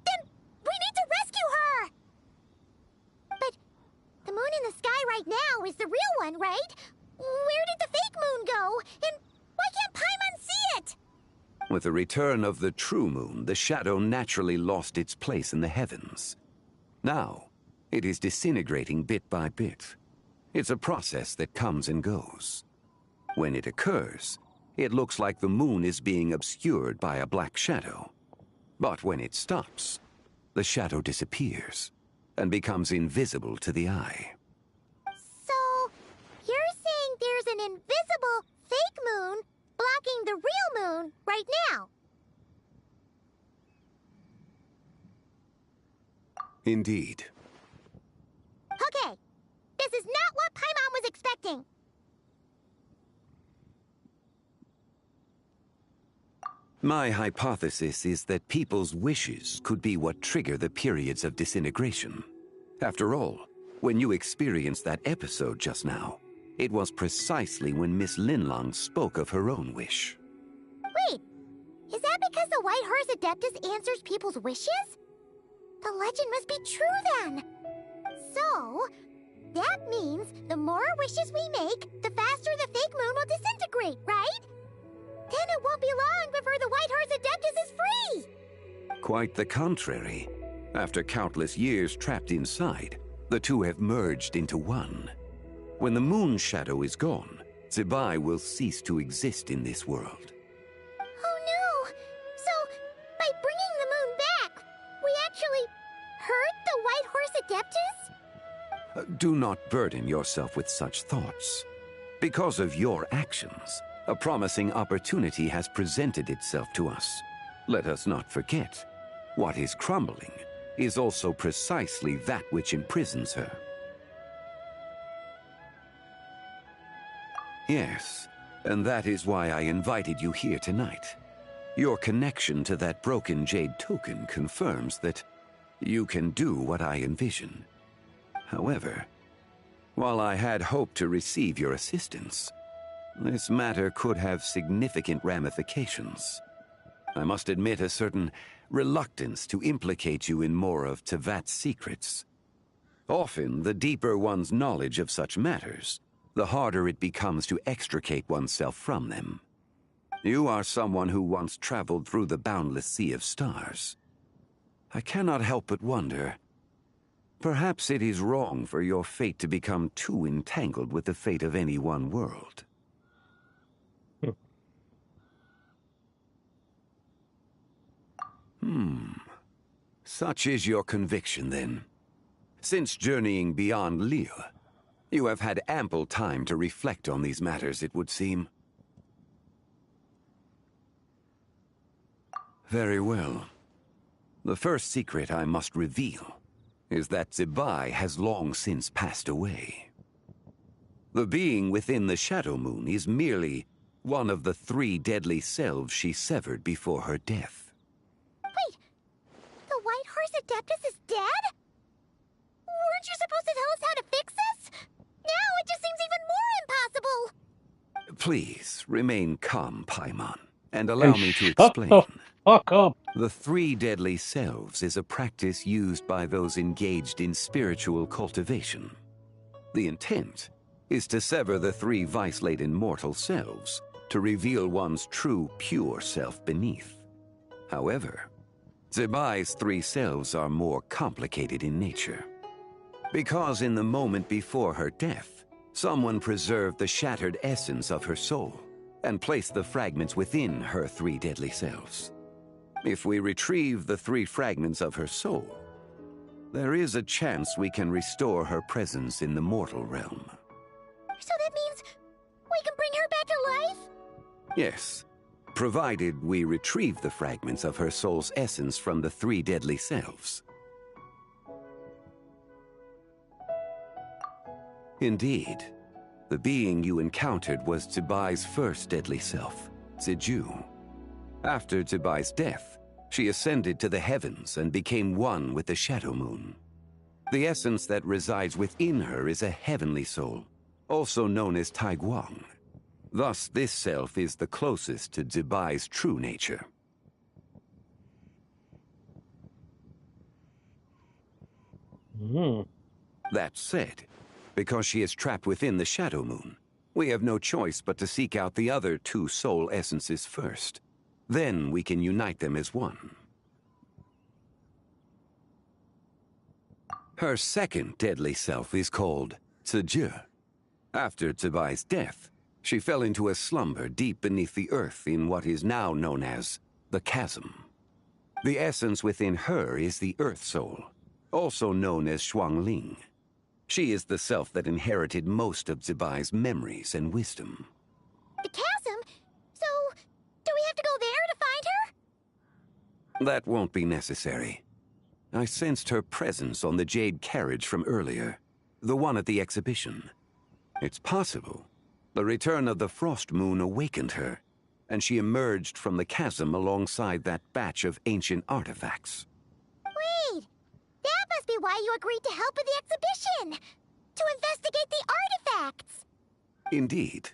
Then we need to rescue her! But the moon in the sky right now is the real one, right? Where did the fake moon go? And why can't Paimon see it? With the return of the true moon, the shadow naturally lost its place in the heavens. Now, it is disintegrating bit by bit. It's a process that comes and goes. When it occurs, it looks like the moon is being obscured by a black shadow. But when it stops, the shadow disappears and becomes invisible to the eye. So, you're saying there's an invisible fake moon blocking the real moon right now? Indeed. Okay, this is not what Paimon was expecting. My hypothesis is that people's wishes could be what trigger the periods of disintegration. After all, when you experienced that episode just now, It was precisely when Miss Linlong spoke of her own wish. Wait, is that because the White Horse Adeptus answers people's wishes? The legend must be true then. So, that means the more wishes we make, the faster the fake moon will disintegrate, right? Then it won't be long before the White Horse Adeptus is free! Quite the contrary. After countless years trapped inside, the two have merged into one. When the moon shadow is gone, Zibai will cease to exist in this world. Oh no! So, by bringing the moon back, we actually hurt the White Horse Adeptus? Do not burden yourself with such thoughts. Because of your actions, a promising opportunity has presented itself to us. Let us not forget, what is crumbling is also precisely that which imprisons her. Yes, and that is why I invited you here tonight. Your connection to that broken jade token confirms that you can do what I envision. However, while I had hoped to receive your assistance, this matter could have significant ramifications. I must admit a certain reluctance to implicate you in more of Tevat's secrets. Often, the deeper one's knowledge of such matters, the harder it becomes to extricate oneself from them. You are someone who once traveled through the boundless sea of stars. I cannot help but wonder, perhaps it is wrong for your fate to become too entangled with the fate of any one world. Such is your conviction, then. Since journeying beyond Lille, you have had ample time to reflect on these matters, it would seem. Very well. The first secret I must reveal is that Zibai has long since passed away. The being within the Shadow Moon is merely one of the 3 deadly selves she severed before her death. Wait, the White Horse Adeptus is dead? Weren't you supposed to tell us how to fix this? Now it just seems even more impossible! Please, remain calm, Paimon, and allow me to Shut explain. the fuck up! The 3 deadly selves is a practice used by those engaged in spiritual cultivation. The intent is to sever the 3 vice-laden mortal selves to reveal one's true, pure self beneath. However, Zibai's 3 selves are more complicated in nature. Because in the moment before her death, someone preserved the shattered essence of her soul and placed the fragments within her 3 deadly selves. If we retrieve the 3 fragments of her soul, there is a chance we can restore her presence in the mortal realm. So that means we can bring her back to life? Yes, provided we retrieve the fragments of her soul's essence from the 3 deadly selves. Indeed, the being you encountered was Zibai's first deadly self, Ziju. After Zibai's death, she ascended to the heavens and became one with the Shadow Moon. The essence that resides within her is a heavenly soul, also known as Taiguang. Thus, this self is the closest to Zibai's true nature. That said, because she is trapped within the Shadow Moon, we have no choice but to seek out the other 2 soul essences first. Then we can unite them as one. Her second deadly self is called Ziju. After Zibai's death, she fell into a slumber deep beneath the earth in what is now known as the Chasm. The essence within her is the Earth Soul, also known as Shuangling. She is the self that inherited most of Zibai's memories and wisdom. The chasm? So, do we have to go there to find her? That won't be necessary. I sensed her presence on the jade carriage from earlier, the one at the exhibition. It's possible the return of the Frost Moon awakened her, and she emerged from the chasm alongside that batch of ancient artifacts. Wait! That must be why you agreed to help with the exhibition! To investigate the artifacts! Indeed.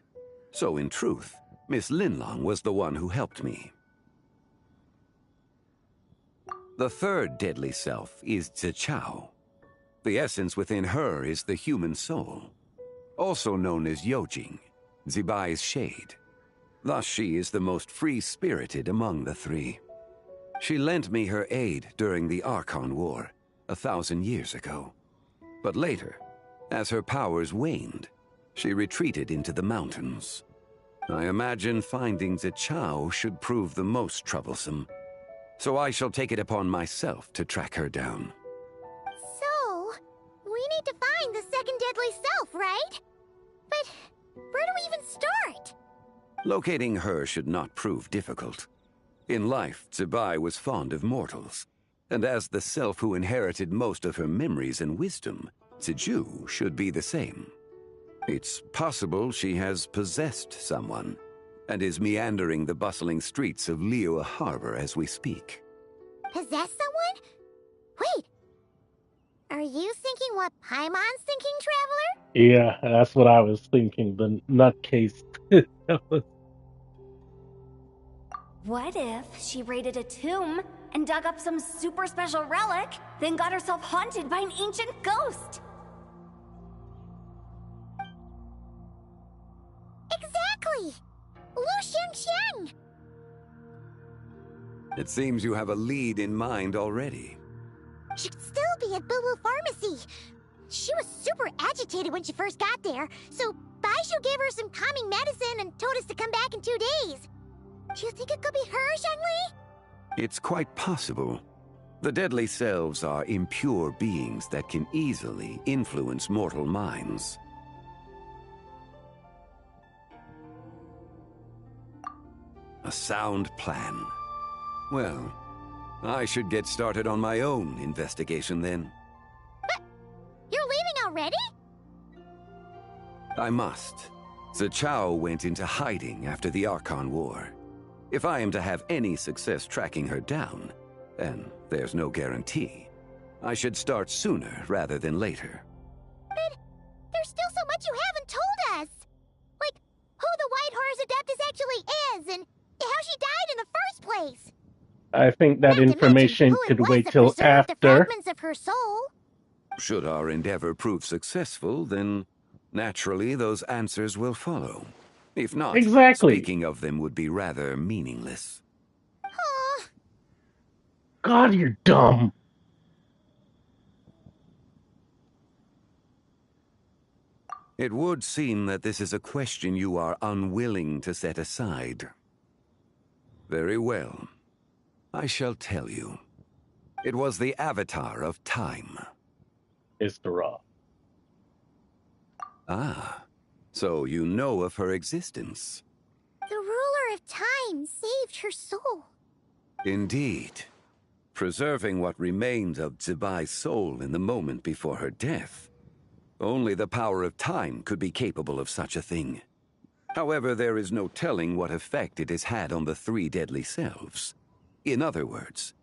So in truth, Miss Linlong was the one who helped me. The third deadly self is Zichao. The essence within her is the human soul, also known as Yojing, Zibai's shade. Thus she is the most free-spirited among the three. She lent me her aid during the Archon War, 1,000 years ago. But later, as her powers waned, she retreated into the mountains. I imagine finding Zichao should prove the most troublesome, so I shall take it upon myself to track her down. So, we need to find the second deadly self, right? But where do we even start? Locating her should not prove difficult. In life, Zibai was fond of mortals, and as the self who inherited most of her memories and wisdom, Ziju should be the same. It's possible she has possessed someone, and is meandering the bustling streets of Liyue Harbor as we speak. Possess someone? Wait, are you thinking what Paimon's thinking, Traveler? Yeah, that's what I was thinking. The nutcase. That was- What if she raided a tomb and dug up some super special relic, then got herself haunted by an ancient ghost? Exactly! Lu Xiangxiang! It seems you have a lead in mind already. She'd still be at Boo Boo Pharmacy. She was super agitated when she first got there, so Baishu gave her some calming medicine and told us to come back in 2 days. Do you think it could be her, Zhengli? It's quite possible. The deadly selves are impure beings that can easily influence mortal minds. A sound plan. Well, I should get started on my own investigation then. But you're leaving already? I must. Zichao went into hiding after the Archon War. If I am to have any success tracking her down, and there's no guarantee, I should start sooner rather than later. But there's still so much you haven't told us! Like, who the White Horse Adeptus actually is, and how she died in the first place! I think that Not to mention information who it could was wait that till preserved the after. fragments of her soul. Should our endeavor prove successful, then naturally those answers will follow. If not, Exactly. speaking of them would be rather meaningless. God, you're dumb. It would seem that this is a question you are unwilling to set aside. Very well. I shall tell you. It was the Avatar of Time. Istara. Ah, so you know of her existence. The ruler of time saved her soul. Indeed. Preserving what remained of Zibai's soul in the moment before her death. Only the power of time could be capable of such a thing. However, there is no telling what effect it has had on the three deadly selves. In other words,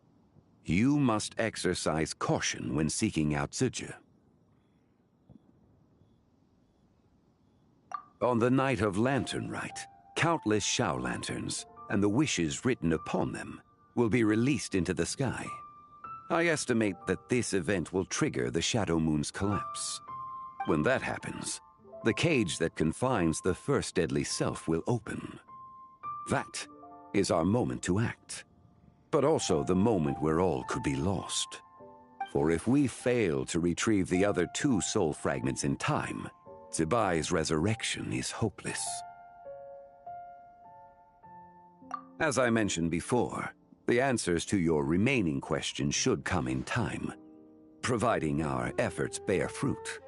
you must exercise caution when seeking out Ziju. On the night of Lantern Rite, countless Shao lanterns, and the wishes written upon them, will be released into the sky. I estimate that this event will trigger the Shadow Moon's collapse. When that happens, the cage that confines the first deadly self will open. That is our moment to act, but also the moment where all could be lost. For if we fail to retrieve the other two soul fragments in time, Zibai's resurrection is hopeless. As I mentioned before, the answers to your remaining questions should come in time, providing our efforts bear fruit.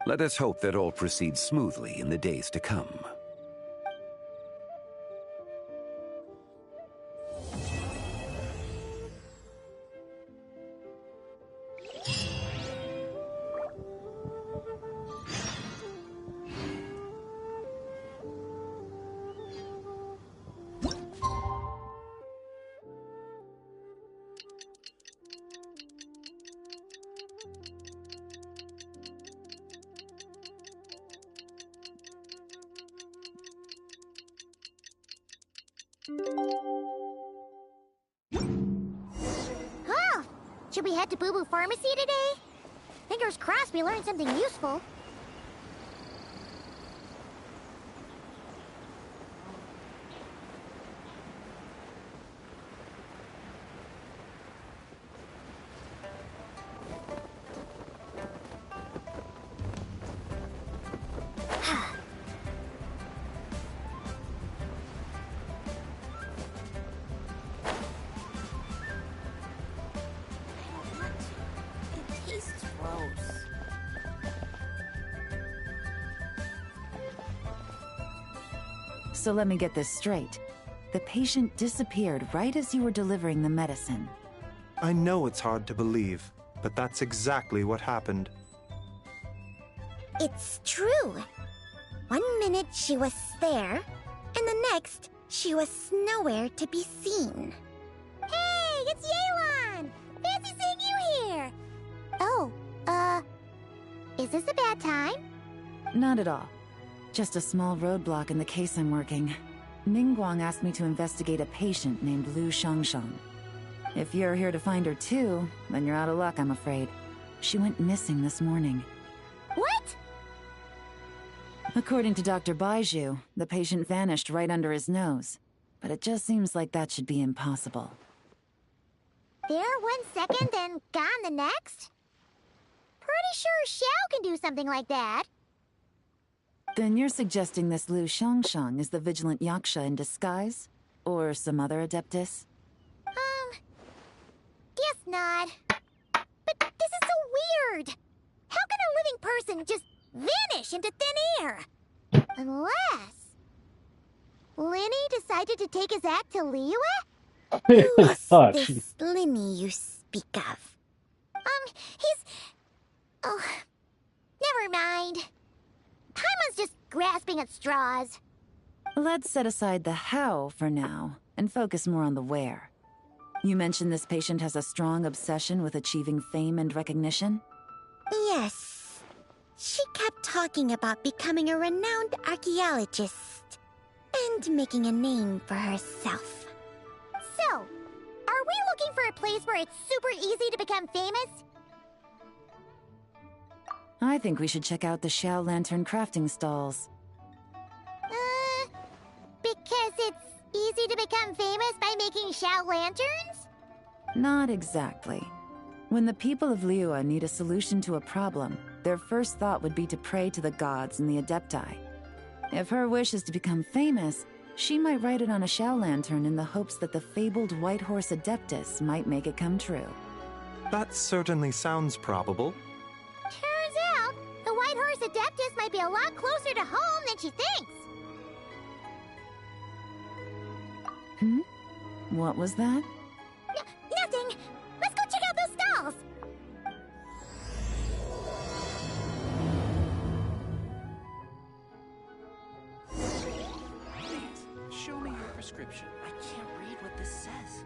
Let us hope that all proceeds smoothly in the days to come. Oh, should we head to Boo Boo Pharmacy today? Fingers crossed we learned something useful. So let me get this straight. The patient disappeared right as you were delivering the medicine. I know it's hard to believe, but that's exactly what happened. It's true. 1 minute she was there, and the next she was nowhere to be seen. Hey, it's Yelan! Fancy seeing you here! Oh, is this a bad time? Not at all. Just a small roadblock in the case I'm working. Ningguang asked me to investigate a patient named Lu Shangshang. If you're here to find her too, then you're out of luck, I'm afraid. She went missing this morning. What? According to Dr. Baiju, the patient vanished right under his nose. But it just seems like that should be impossible. There 1 second, then gone the next? Pretty sure Xiao can do something like that. Then you're suggesting this Lu Shangshang is the vigilant Yaksha in disguise? Or some other adeptus? Guess not. But this is so weird. How can a living person just vanish into thin air? Unless Linny decided to take his act to Liyue? Who's this Linny you speak of? He's... Oh, never mind. Paimon's just grasping at straws. Let's set aside the how for now, and focus more on the where. You mentioned this patient has a strong obsession with achieving fame and recognition? Yes. She kept talking about becoming a renowned archaeologist and making a name for herself. So, are we looking for a place where it's super easy to become famous? I think we should check out the Xiao Lantern crafting stalls. Because it's easy to become famous by making Xiao lanterns? Not exactly. When the people of Liyue need a solution to a problem, their first thought would be to pray to the gods and the Adepti. If her wish is to become famous, she might write it on a Xiao lantern in the hopes that the fabled White Horse Adeptus might make it come true. That certainly sounds probable. Turns out, the White Horse Adeptus might be a lot closer to home than she thinks. What was that? Nothing! Let's go check out those stalls! Please, show me your prescription. I can't read what this says.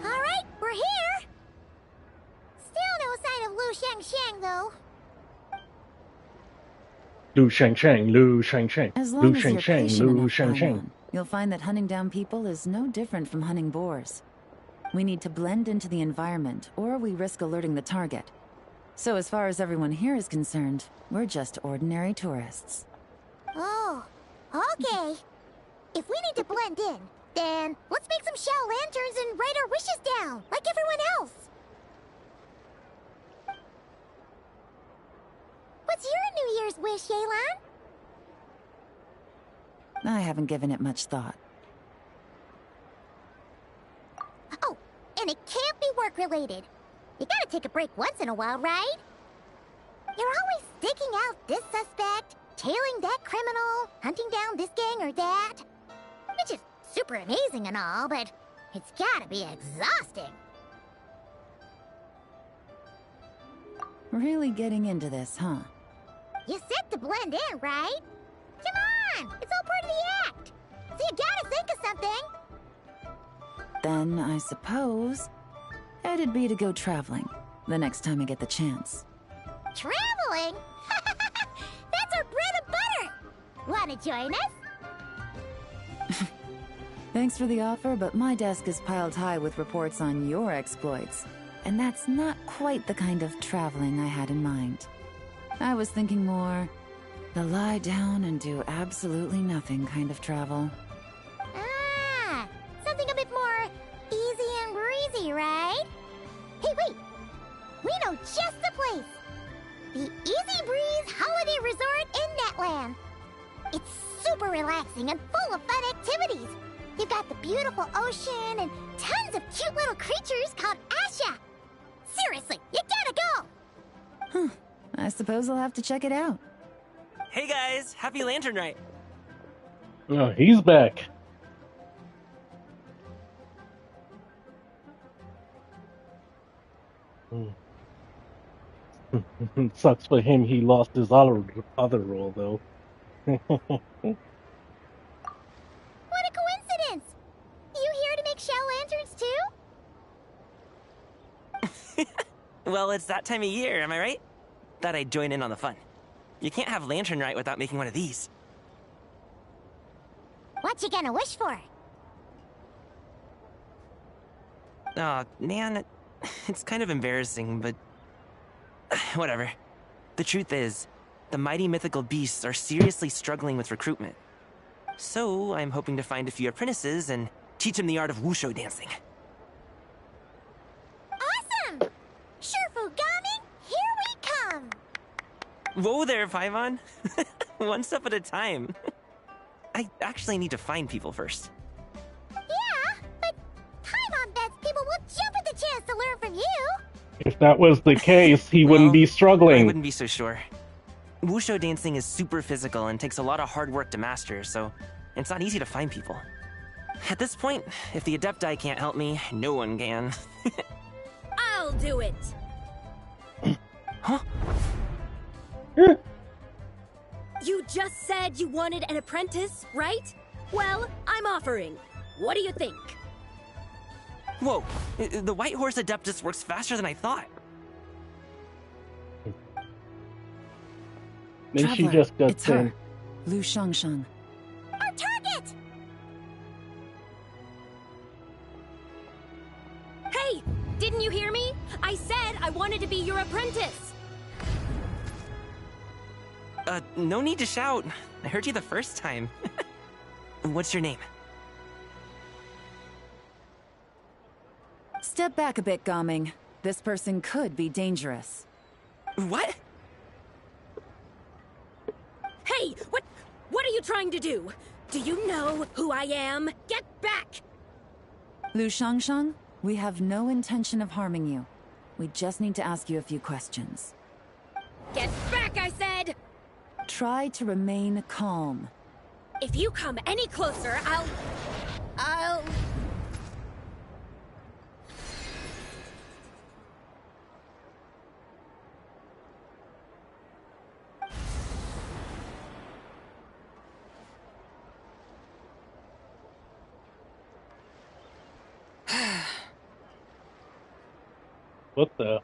Alright, we're here! Still no sign of Lu Shangshang, though. Lu Shangshang, Lu Shangshang, As Lu long as you're Shangshang, patient Lu enough, Shangshang. Paimon, you'll find that hunting down people is no different from hunting boars. We need to blend into the environment, or we risk alerting the target. So as far as everyone here is concerned, we're just ordinary tourists. Oh, okay. If we need to blend in, then let's make some Xiao lanterns and write our wishes down, like everyone else. What's your New Year's wish, Yelan? I haven't given it much thought. Oh, and it can't be work-related. You gotta take a break once in a while, right? You're always sticking out this suspect, tailing that criminal, hunting down this gang or that. Which is super amazing and all, but it's gotta be exhausting. Really getting into this, huh? You set to blend in, right? Come on! It's all part of the act! So you gotta think of something! Then I suppose it'd be to go traveling the next time I get the chance. Traveling? That's our bread and butter! Wanna join us? Thanks for the offer, but my desk is piled high with reports on your exploits. And that's not quite the kind of traveling I had in mind. I was thinking more the lie down and do absolutely nothing kind of travel. Ah, something a bit more easy and breezy, right? Hey, wait! We know just the place! The Easy Breeze Holiday Resort in Netland. It's super relaxing and full of fun activities. You've got the beautiful ocean and tons of cute little creatures called Asha. Seriously, you gotta go! Huh. I suppose I'll have to check it out. Hey guys, happy Lantern Rite. Oh, he's back. Sucks for him, he lost his other role, though. What a coincidence! You here to make shell lanterns too? Well, it's that time of year, am I right? Thought I'd join in on the fun. You can't have Lantern Rite without making one of these. What you gonna wish for? Aw, man, it's kind of embarrassing, but... whatever. The truth is, the mighty mythical beasts are seriously struggling with recruitment. So, I'm hoping to find a few apprentices and teach them the art of wushu dancing. Awesome! Shurfugami, here we come! Whoa there, Paimon! One step at a time. I actually need to find people first. Yeah, but Paimon bets people will jump at the chance to learn from you! If that was the case, he wouldn't be struggling. I wouldn't be so sure. Wushu dancing is super physical and takes a lot of hard work to master, so it's not easy to find people. At this point, if the Adepti can't help me, no one can. I'll do it! Huh? You just said you wanted an apprentice, right? Well, I'm offering. What do you think? Whoa, the White Horse Adeptus works faster than I thought. Then she Traveler, just got it's her. Lu Shangshang. Our target! Hey, didn't you hear me? I said I wanted to be your apprentice. No need to shout. I heard you the first time. What's your name? Step back a bit, Gaming. This person could be dangerous. What? Hey, what are you trying to do? Do you know who I am? Get back! Lu Shangshang, we have no intention of harming you. We just need to ask you a few questions. Get back, I said! Try to remain calm. If you come any closer, I'll... What the?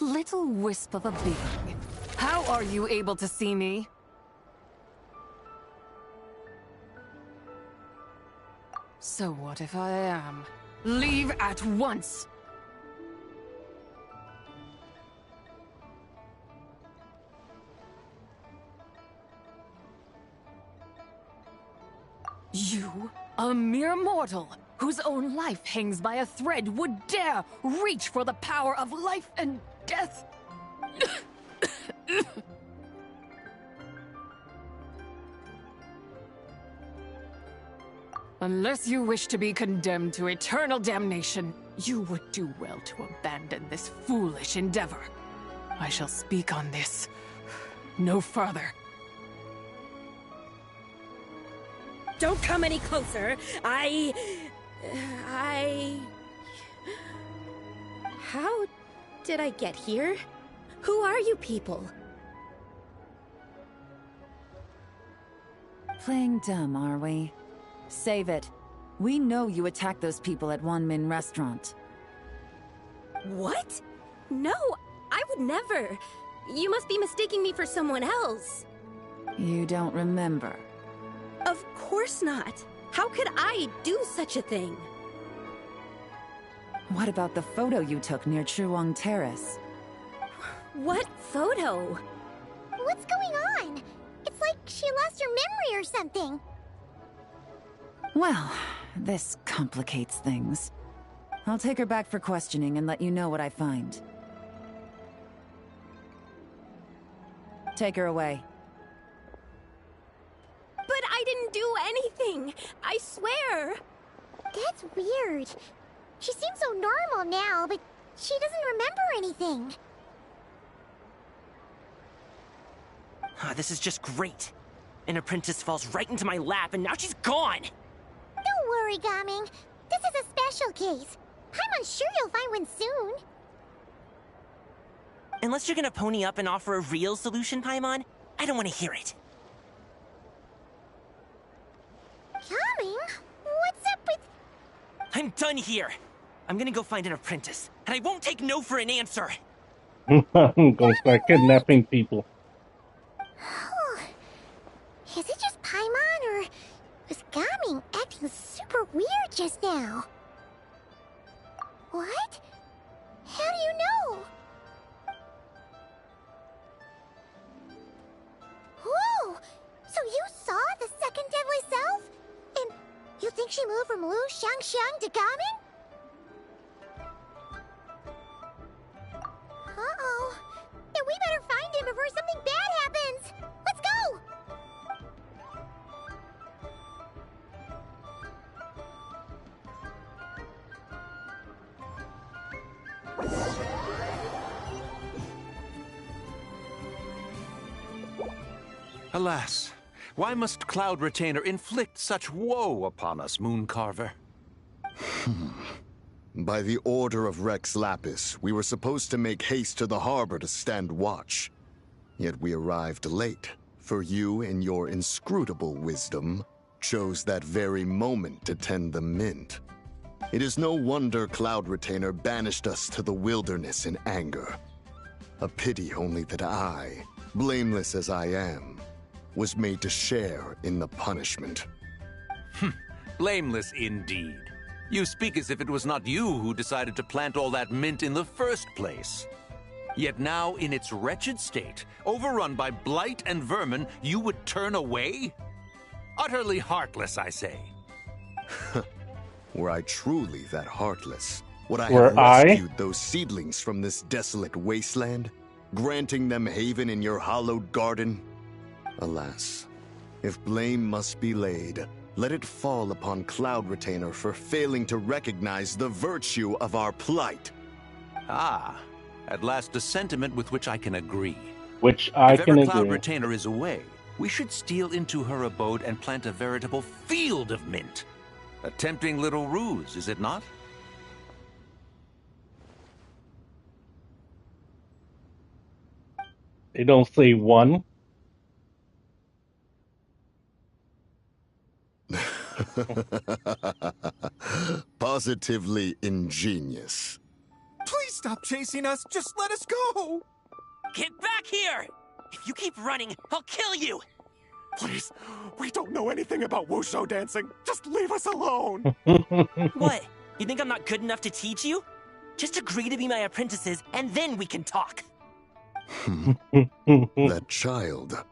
Little wisp of a being. How are you able to see me? So what if I am? Leave at once! You, a mere mortal, whose own life hangs by a thread, would dare reach for the power of life and death? Unless you wish to be condemned to eternal damnation, you would do well to abandon this foolish endeavor. I shall speak on this no farther. Don't come any closer. How did I get here? Who are you people? Playing dumb, are we? Save it. We know you attacked those people at Wanmin Restaurant. What? No, I would never. You must be mistaking me for someone else. You don't remember? Of course not. How could I do such a thing? What about the photo you took near Chuang Terrace? What photo? What's going on? It's like she lost her memory or something. Well, this complicates things. I'll take her back for questioning and let you know what I find. Take her away. But I didn't do anything! I swear! That's weird. She seems so normal now, but she doesn't remember anything. This is just great. An apprentice falls right into my lap and now she's gone! Don't worry, Gaming. This is a special case. I'm sure you'll find one soon. Unless you're gonna pony up and offer a real solution, Paimon, I don't want to hear it. Gaming? What's up with... I'm done here. I'm gonna go find an apprentice, and I won't take no for an answer. I'm gonna start kidnapping people. Is it just Paimon, or was Gaming acting super weird just now? What? How do you know? Whoa! So you saw the second deadly self? And you think she moved from Lu Xiangxiang to Gaming? Uh-oh. Then we better find him before something bad happens! Let's go! Alas, why must Cloud Retainer inflict such woe upon us, Mooncarver? By the order of Rex Lapis, we were supposed to make haste to the harbor to stand watch. Yet we arrived late, for you, in your inscrutable wisdom, chose that very moment to tend the mint. It is no wonder Cloud Retainer banished us to the wilderness in anger. A pity only that I, blameless as I am, was made to share in the punishment. Blameless indeed. You speak as if it was not you who decided to plant all that mint in the first place. Yet now, in its wretched state, overrun by blight and vermin, you would turn away? Utterly heartless, I say. Were I truly that heartless, would I Were have rescued those seedlings from this desolate wasteland, granting them haven in your hallowed garden? Alas, if blame must be laid, let it fall upon Cloud Retainer for failing to recognize the virtue of our plight. Ah, at last a sentiment with which I can agree. Which I if can ever Cloud agree. Retainer is away, we should steal into her abode and plant a veritable field of mint. A tempting little ruse, is it not? They don't say one. Positively ingenious. Please stop chasing us. Just let us go. Get back here! If you keep running, I'll kill you! Please, we don't know anything about wushu dancing. Just leave us alone. What? You think I'm not good enough to teach you? Just agree to be my apprentices, and then we can talk. That child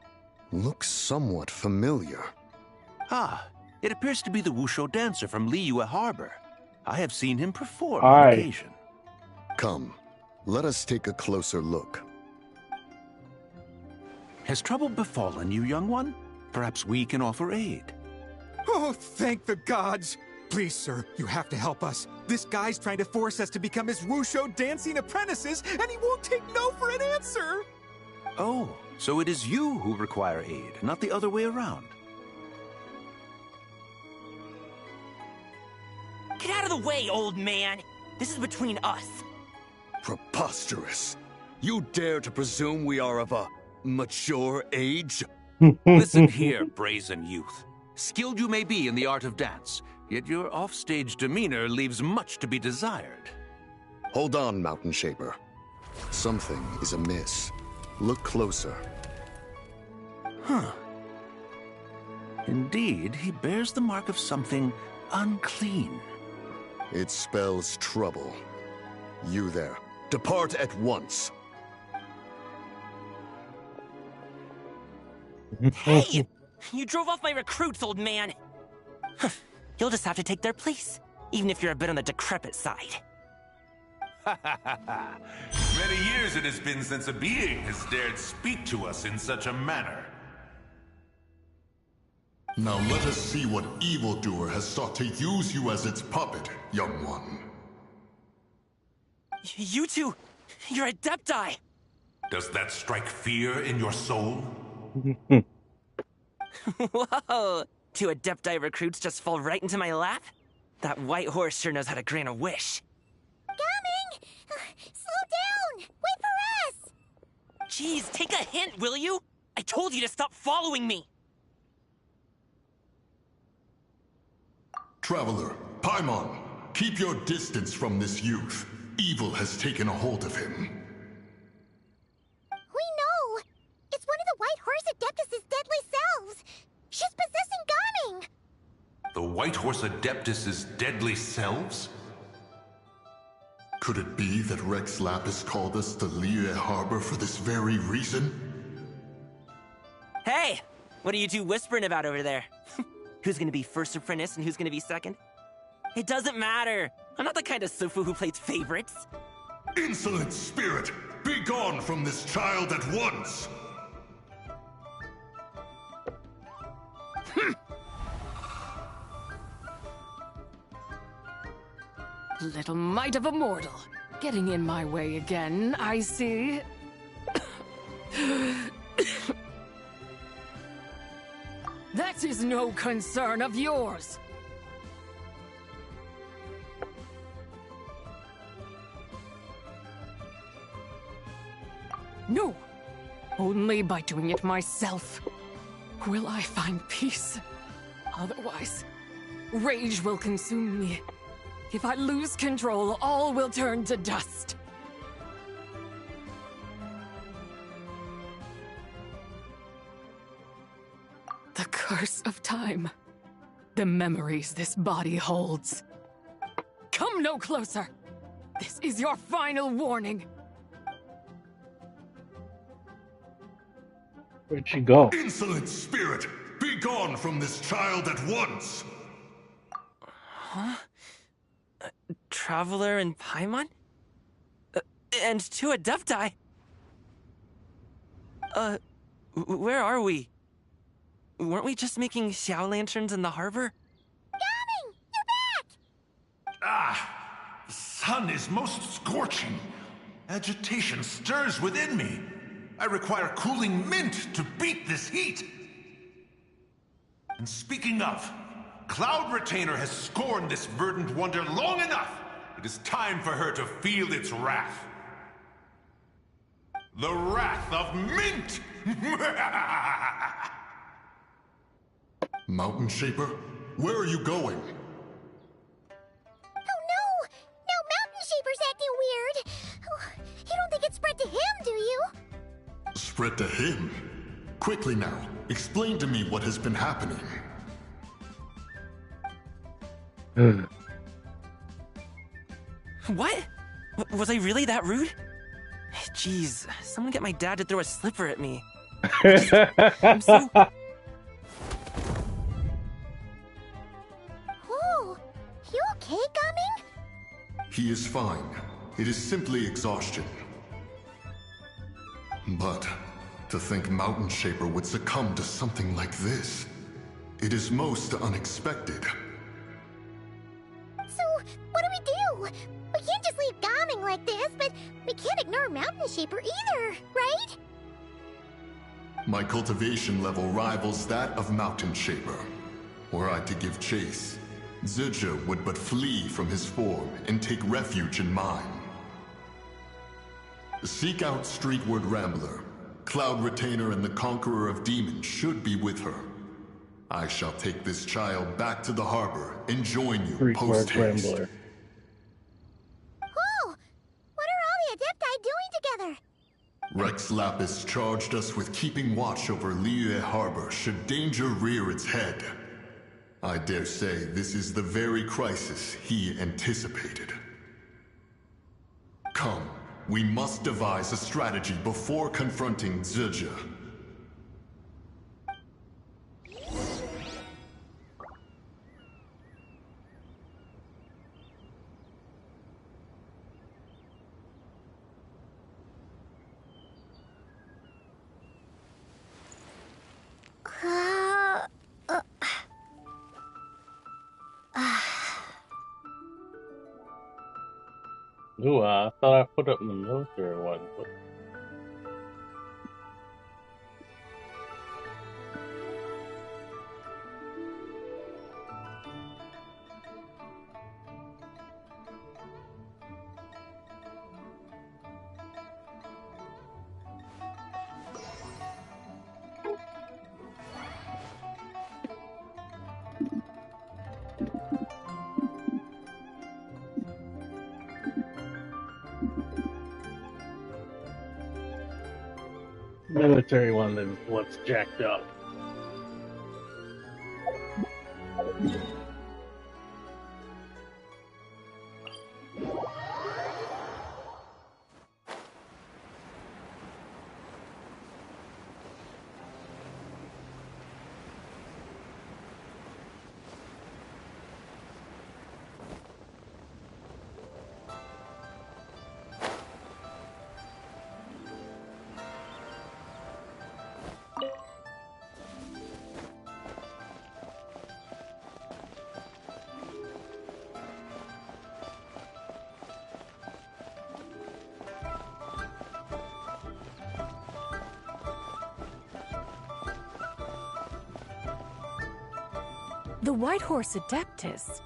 looks somewhat familiar. Ah, it appears to be the Wushu dancer from Liyue Harbor. I have seen him perform Aye. on occasion. Come, let us take a closer look. Has trouble befallen you, young one? Perhaps we can offer aid. Oh, thank the gods. Please, sir, you have to help us. This guy's trying to force us to become his wushu dancing apprentices, and he won't take no for an answer. Oh, so it is you who require aid, not the other way around. Get out of the way, old man! This is between us. Preposterous. You dare to presume we are of a mature age? Listen here, brazen youth. Skilled you may be in the art of dance, yet your offstage demeanor leaves much to be desired. Hold on, Mountain Shaper. Something is amiss. Look closer. Huh. Indeed, he bears the mark of something unclean. It spells trouble. You there, depart at once. Hey! You drove off my recruits, old man! You'll just have to take their place, even if you're a bit on the decrepit side. Many years it has been since a being has dared speak to us in such a manner. Now let us see what evildoer has sought to use you as its puppet, young one. You two, you're Adepti! Does that strike fear in your soul? Whoa! Two Adepti recruits just fall right into my lap? That white horse sure knows how to grant a wish. Coming! Slow down! Wait for us! Jeez, take a hint, will you? I told you to stop following me! Traveler, Paimon, keep your distance from this youth. Evil has taken a hold of him. We know! It's one of the White Horse Adeptus' deadly selves! She's possessing Gaming! The White Horse Adeptus' deadly selves? Could it be that Rex Lapis called us to Liyue Harbor for this very reason? Hey! What are you two whispering about over there? Who's gonna be first apprentice and who's gonna be second? It doesn't matter! I'm not the kind of Sufu who plays favorites. Insolent spirit! Be gone from this child at once! Little mite of a mortal. Getting in my way again, I see. That is no concern of yours. No. Only by doing it myself will I find peace. Otherwise, rage will consume me. If I lose control, all will turn to dust. The curse of time. The memories this body holds. Come no closer! This is your final warning. Where'd she go? Insolent spirit! Be gone from this child at once! Huh? Traveler and Paimon? And two Adepti? Where are we? Weren't we just making Xiao lanterns in the harbor? Gaming! You're back! Ah! The sun is most scorching. Agitation stirs within me. I require cooling mint to beat this heat. And speaking of, Cloud Retainer has scorned this verdant wonder long enough. It is time for her to feel its wrath. The wrath of Mint! Mountain Shaper, where are you going? Oh no! Now Mountain Shaper's acting weird! Oh, you don't think it spread to him, do you? Spread to him? Quickly now, explain to me what has been happening. What? Was I really that rude? Jeez, someone get my dad to throw a slipper at me. I'm so... Whoa! You okay, Gaming? He is fine. It is simply exhaustion. But to think Mountain Shaper would succumb to something like this, it is most unexpected. So, what do we do? We can't just leave Gaming like this, but we can't ignore Mountain Shaper either, right? My cultivation level rivals that of Mountain Shaper. Were I to give chase, Zurja would but flee from his form and take refuge in mine. Seek out Streetward Rambler. Cloud Retainer and the Conqueror of Demons should be with her. I shall take this child back to the harbor and join you post-haste. Whoa! What are all the Adepti doing together? Rex Lapis charged us with keeping watch over Liyue Harbor should danger rear its head. I dare say this is the very crisis he anticipated. Come, we must devise a strategy before confronting Zurja. Ooh, I thought I put up in the military one. Military one is what's jacked up. The White Horse Adeptus?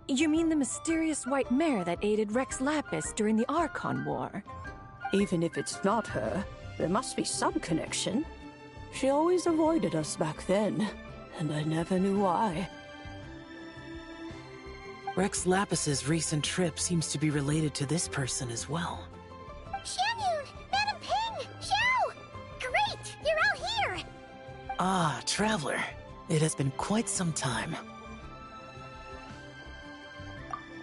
You mean the mysterious white mare that aided Rex Lapis during the Archon War? Even if it's not her, there must be some connection. She always avoided us back then, and I never knew why. Rex Lapis's recent trip seems to be related to this person as well. Xianyun! Madam Ping! Xiao! Great! You're all here! Ah, Traveler. It has been quite some time.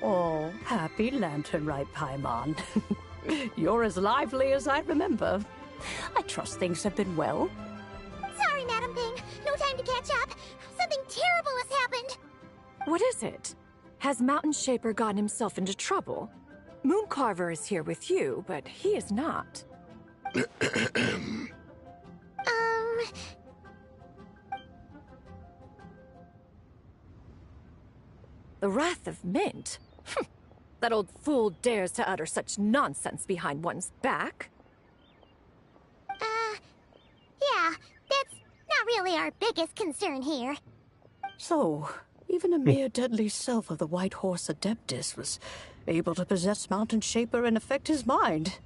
Oh, happy lantern rite, Paimon. You're as lively as I remember. I trust things have been well. Sorry, Madam Ping. No time to catch up. Something terrible has happened. What is it? Has Mountain Shaper gotten himself into trouble? Mooncarver is here with you, but he is not. The Wrath of Mint? That old fool dares to utter such nonsense behind one's back. Yeah, that's not really our biggest concern here. So, even a mere deadly self of the White Horse Adeptus was able to possess Mountain Shaper and affect his mind.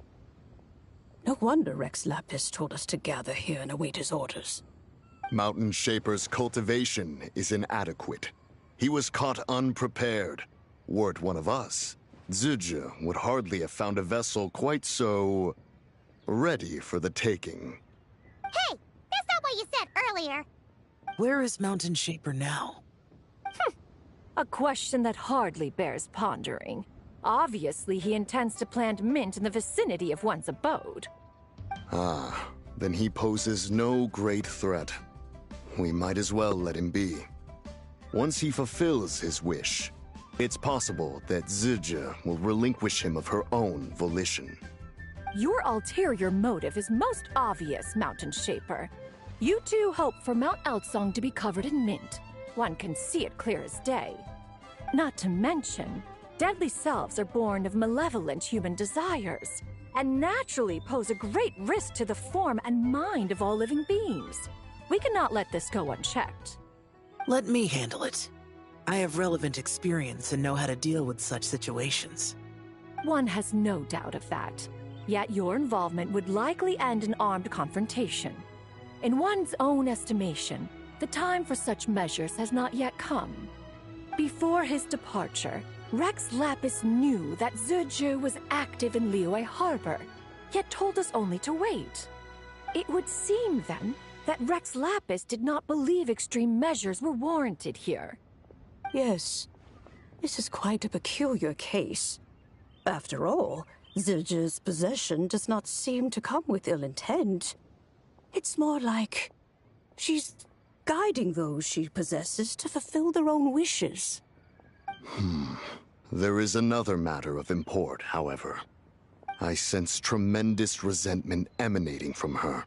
No wonder Rex Lapis told us to gather here and await his orders. Mountain Shaper's cultivation is inadequate. He was caught unprepared. Were it one of us, Zurja would hardly have found a vessel quite so ready for the taking. Hey, that's not what you said earlier. Where is Mountain Shaper now? A question that hardly bears pondering. Obviously, he intends to plant mint in the vicinity of one's abode. Ah, then he poses no great threat. We might as well let him be. Once he fulfills his wish, it's possible that Zurja will relinquish him of her own volition. Your ulterior motive is most obvious, Mountain Shaper. You two hope for Mount Outsong to be covered in mint. One can see it clear as day. Not to mention, deadly selves are born of malevolent human desires. and naturally pose a great risk to the form and mind of all living beings. We cannot let this go unchecked. Let me handle it. I have relevant experience and know how to deal with such situations. One has no doubt of that. Yet your involvement would likely end in armed confrontation. In one's own estimation, the time for such measures has not yet come. Before his departure, Rex Lapis knew that Zizhu was active in Liyue Harbor, yet told us only to wait. It would seem, then, that Rex Lapis did not believe extreme measures were warranted here. Yes, this is quite a peculiar case. After all, Zizhu's possession does not seem to come with ill intent. It's more like she's guiding those she possesses to fulfill their own wishes. There is another matter of import, however. I sense tremendous resentment emanating from her.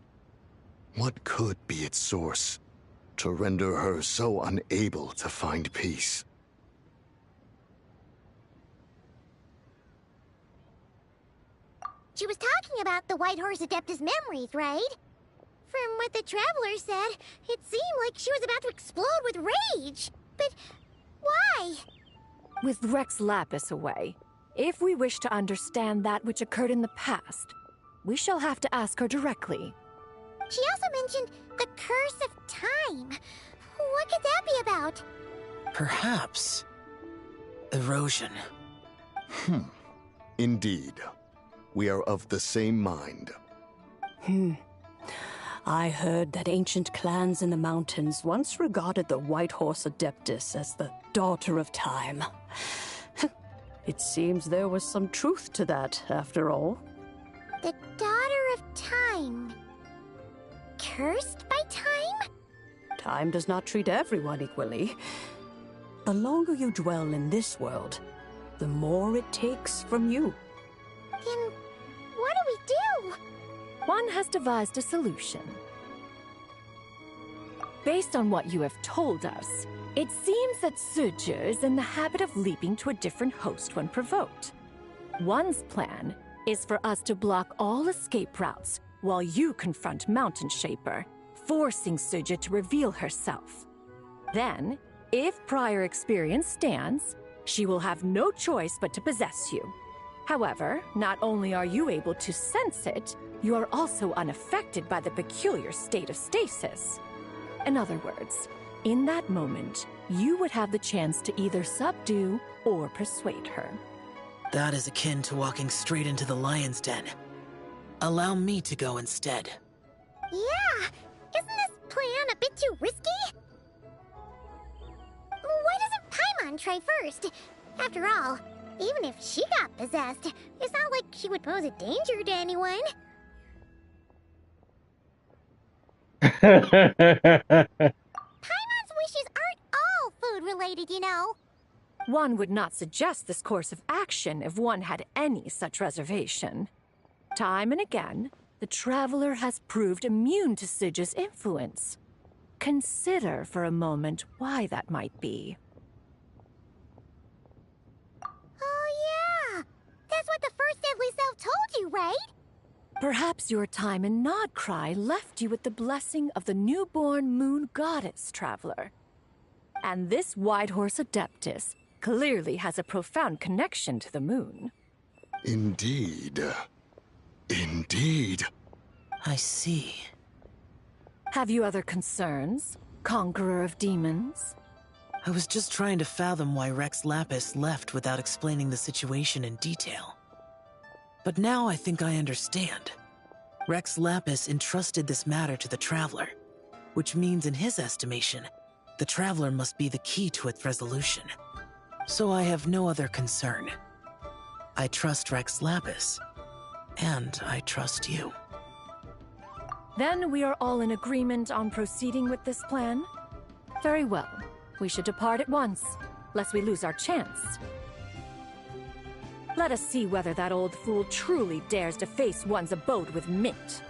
What could be its source to render her so unable to find peace? She was talking about the White Horse Adeptus memories, right? From what the Traveler said, it seemed like she was about to explode with rage. But why? With Rex Lapis away, if we wish to understand that which occurred in the past, we shall have to ask her directly. She also mentioned the Curse of Time. What could that be about? Perhaps erosion. Indeed. We are of the same mind. I heard that ancient clans in the mountains once regarded the White Horse Adeptus as the daughter of time. It seems there was some truth to that, after all. The daughter of time. Cursed by time? Time does not treat everyone equally. The longer you dwell in this world, the more it takes from you. Then what do we do? One has devised a solution. Based on what you have told us, it seems that Zizhu is in the habit of leaping to a different host when provoked. One's plan is for us to block all escape routes while you confront Mountain Shaper, forcing Zizhu to reveal herself. Then, if prior experience stands, she will have no choice but to possess you. However, not only are you able to sense it, you are also unaffected by the peculiar state of stasis. In other words, in that moment, you would have the chance to either subdue or persuade her. That is akin to walking straight into the lion's den. Allow me to go instead. Yeah, isn't this plan a bit too risky? Why doesn't Paimon try first? After all, even if she got possessed, it's not like she would pose a danger to anyone. Paimon's wishes aren't all food-related, you know. One would not suggest this course of action if one had any such reservation. Time and again, the Traveler has proved immune to Zizhu's influence. Consider for a moment why that might be. Oh yeah, that's what the first deadly self told you, right? Perhaps your time in Nodcry left you with the blessing of the newborn moon goddess, Traveler. And this White Horse Adeptus clearly has a profound connection to the moon. Indeed. Indeed. I see. Have you other concerns, Conqueror of Demons? I was just trying to fathom why Rex Lapis left without explaining the situation in detail. But now I think I understand. Rex Lapis entrusted this matter to the Traveler, which means in his estimation, the Traveler must be the key to its resolution. So I have no other concern. I trust Rex Lapis, and I trust you. Then we are all in agreement on proceeding with this plan? Very well. We should depart at once, lest we lose our chance. Let us see whether that old fool truly dares to face one's abode with Mint.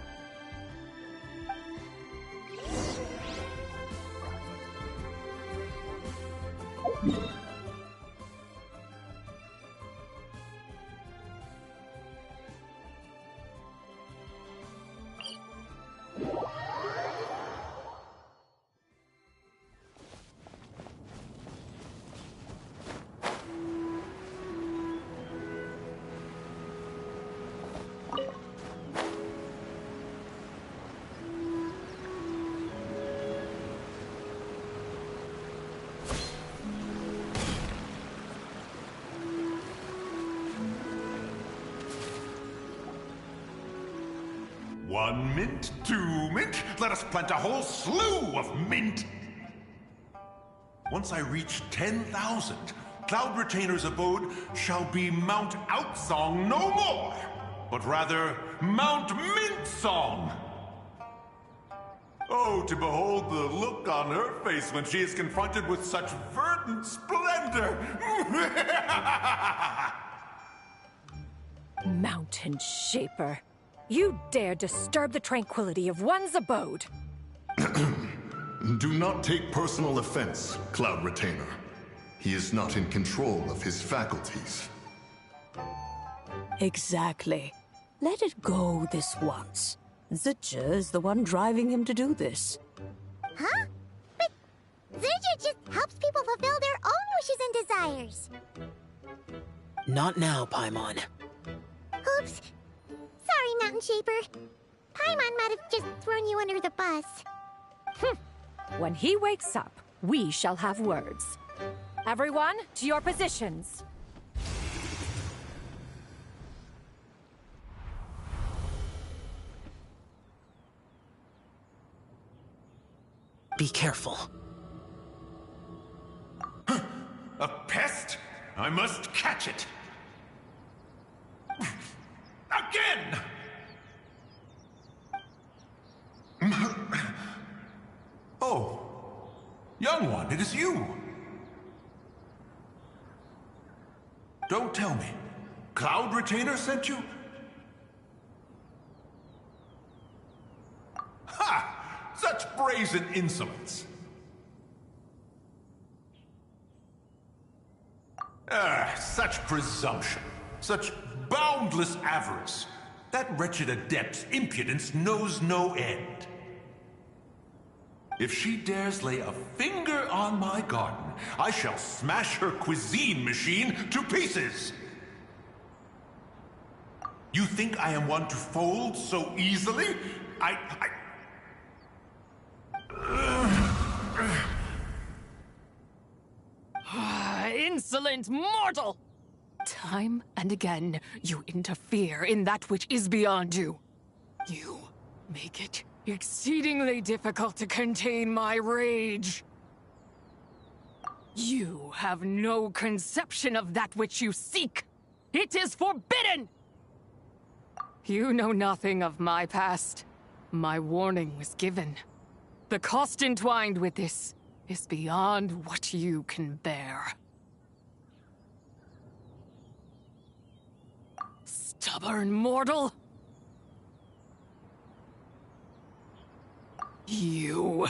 1 mint, 2 mint. Let us plant a whole slew of mint. Once I reach 10,000, Cloud Retainer's abode shall be Mount Outsong no more, but rather Mount Mintsong. Oh, to behold the look on her face when she is confronted with such verdant splendor! Mountain Shaper, you dare disturb the tranquility of one's abode. Do not take personal offense, Cloud Retainer. He is not in control of his faculties. Exactly. Let it go this once. Zitja is the one driving him to do this. Huh? But Zitja just helps people fulfill their own wishes and desires. Not now, Paimon. Oops. Sorry, Mountain Shaper. Paimon might have just thrown you under the bus. When he wakes up, we shall have words. Everyone, to your positions. Be careful. A pest? I must catch it. Again! Oh, young one, it is you. Don't tell me. Cloud Retainer sent you? Ha! Such brazen insolence. Such presumption. Such boundless avarice. That wretched adept's impudence knows no end. If she dares lay a finger on my garden, I shall smash her cuisine machine to pieces! You think I am one to fold so easily? Insolent mortal! Time and again, you interfere in that which is beyond you. You make it exceedingly difficult to contain my rage. You have no conception of that which you seek. It is forbidden! You know nothing of my past. My warning was given. The cost entwined with this is beyond what you can bear. Stubborn mortal! You...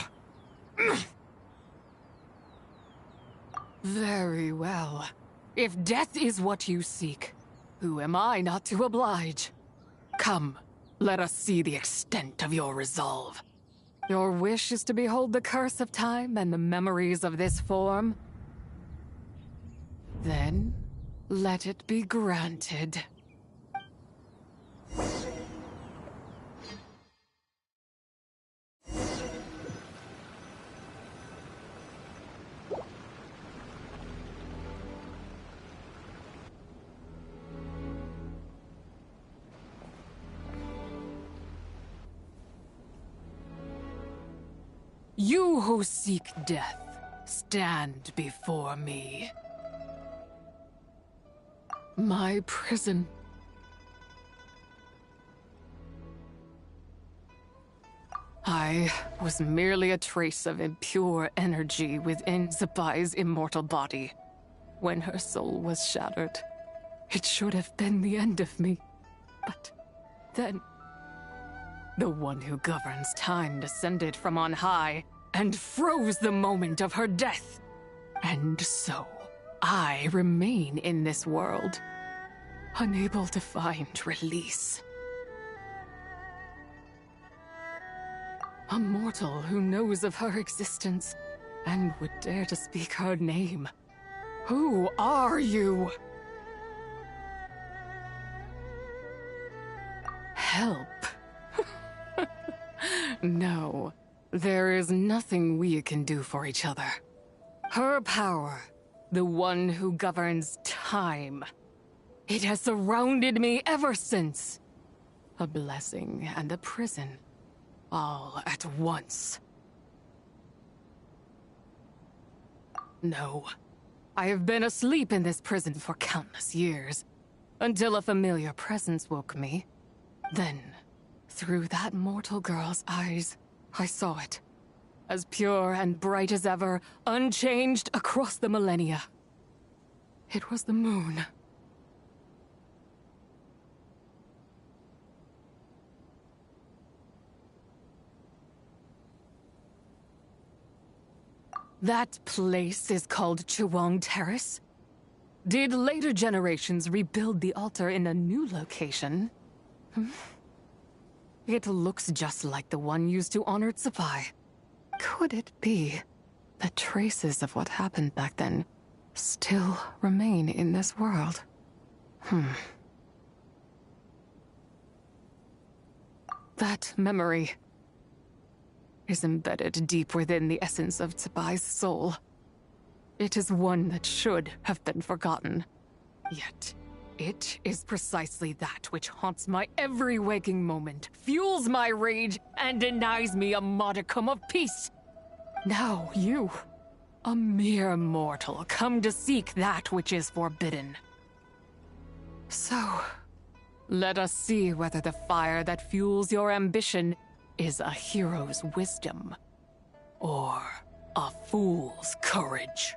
Very well. If death is what you seek, who am I not to oblige? Come, let us see the extent of your resolve. Your wish is to behold the curse of time and the memories of this form? Then, let it be granted. You who seek death, stand before me. My prison. I was merely a trace of impure energy within Zapai's immortal body. When her soul was shattered, it should have been the end of me. But then, the one who governs time descended from on high and froze the moment of her death. And so, I remain in this world, unable to find release. A mortal who knows of her existence and would dare to speak her name. Who are you? Help. No, there is nothing we can do for each other. Her power, the one who governs time, it has surrounded me ever since. A blessing and a prison. All at once. No. I have been asleep in this prison for countless years, until a familiar presence woke me. Then, through that mortal girl's eyes, I saw it. As pure and bright as ever, unchanged across the millennia. It was the moon. That place is called Chewong Terrace. Did later generations rebuild the altar in a new location? It looks just like the one used to honor Tsupai. Could it be that traces of what happened back then still remain in this world? That memory is embedded deep within the essence of Tsubai's soul. It is one that should have been forgotten. Yet, it is precisely that which haunts my every waking moment, fuels my rage, and denies me a modicum of peace. Now you, a mere mortal, come to seek that which is forbidden. So, let us see whether the fire that fuels your ambition is a hero's wisdom, or a fool's courage.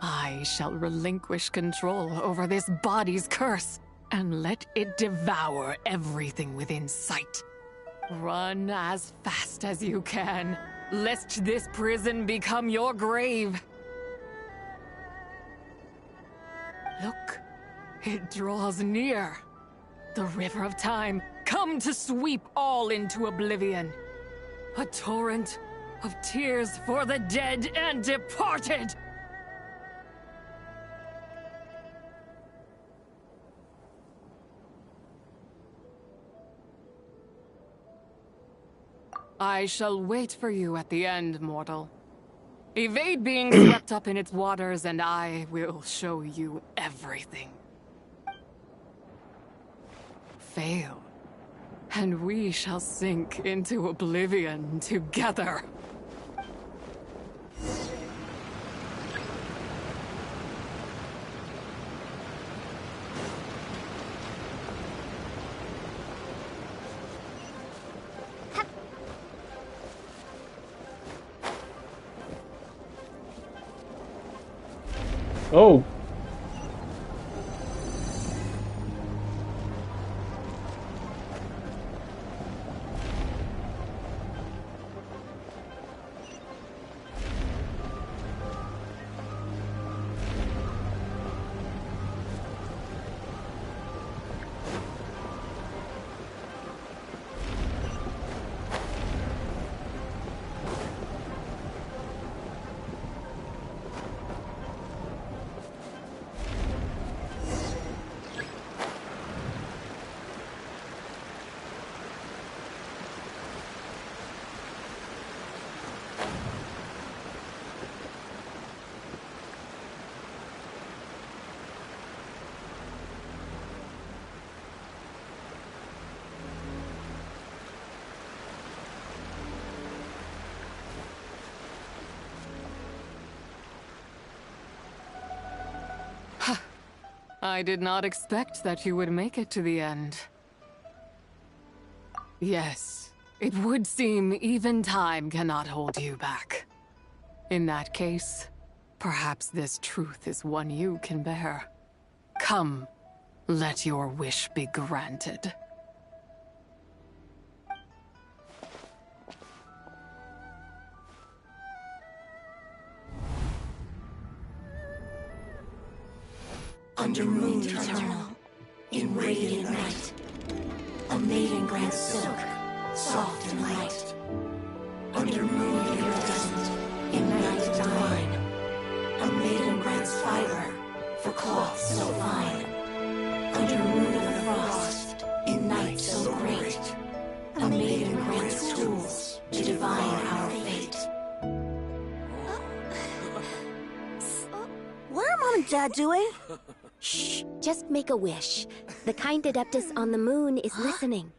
I shall relinquish control over this body's curse, and let it devour everything within sight. Run as fast as you can, lest this prison become your grave. Look, it draws near. The river of time, come to sweep all into oblivion. A torrent of tears for the dead and departed! I shall wait for you at the end, mortal. Evade being swept up in its waters, and I will show you everything. Fail, and we shall sink into oblivion together. Oh. I did not expect that you would make it to the end. Yes, it would seem even time cannot hold you back. In that case, perhaps this truth is one you can bear. Come, let your wish be granted. Under moon eternal, in radiant night, a maiden grants silk, soft and light. Under moon iridescent, in night divine, a maiden grants fiber for cloth so fine. Under moon of frost, in night so great, a maiden grants tools to divine our fate. What are Mom and Dad doing? Shh, Just make a wish. The kind Adeptus on the moon is listening.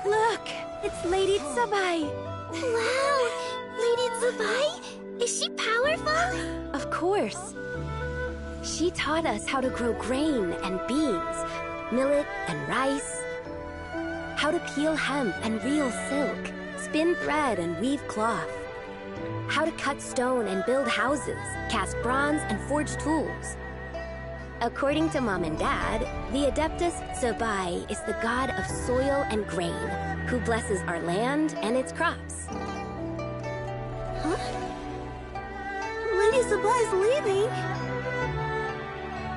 Look! It's Lady Tsubai! Wow! Lady Tsubai? Is she powerful? Of course. She taught us how to grow grain and beans, millet and rice, how to peel hemp and reel silk, spin thread and weave cloth, how to cut stone and build houses, cast bronze and forge tools. According to Mom and Dad, the Adeptus Tsubai is the god of soil and grain, who blesses our land and its crops. Huh? Lady Tsubai's leaving.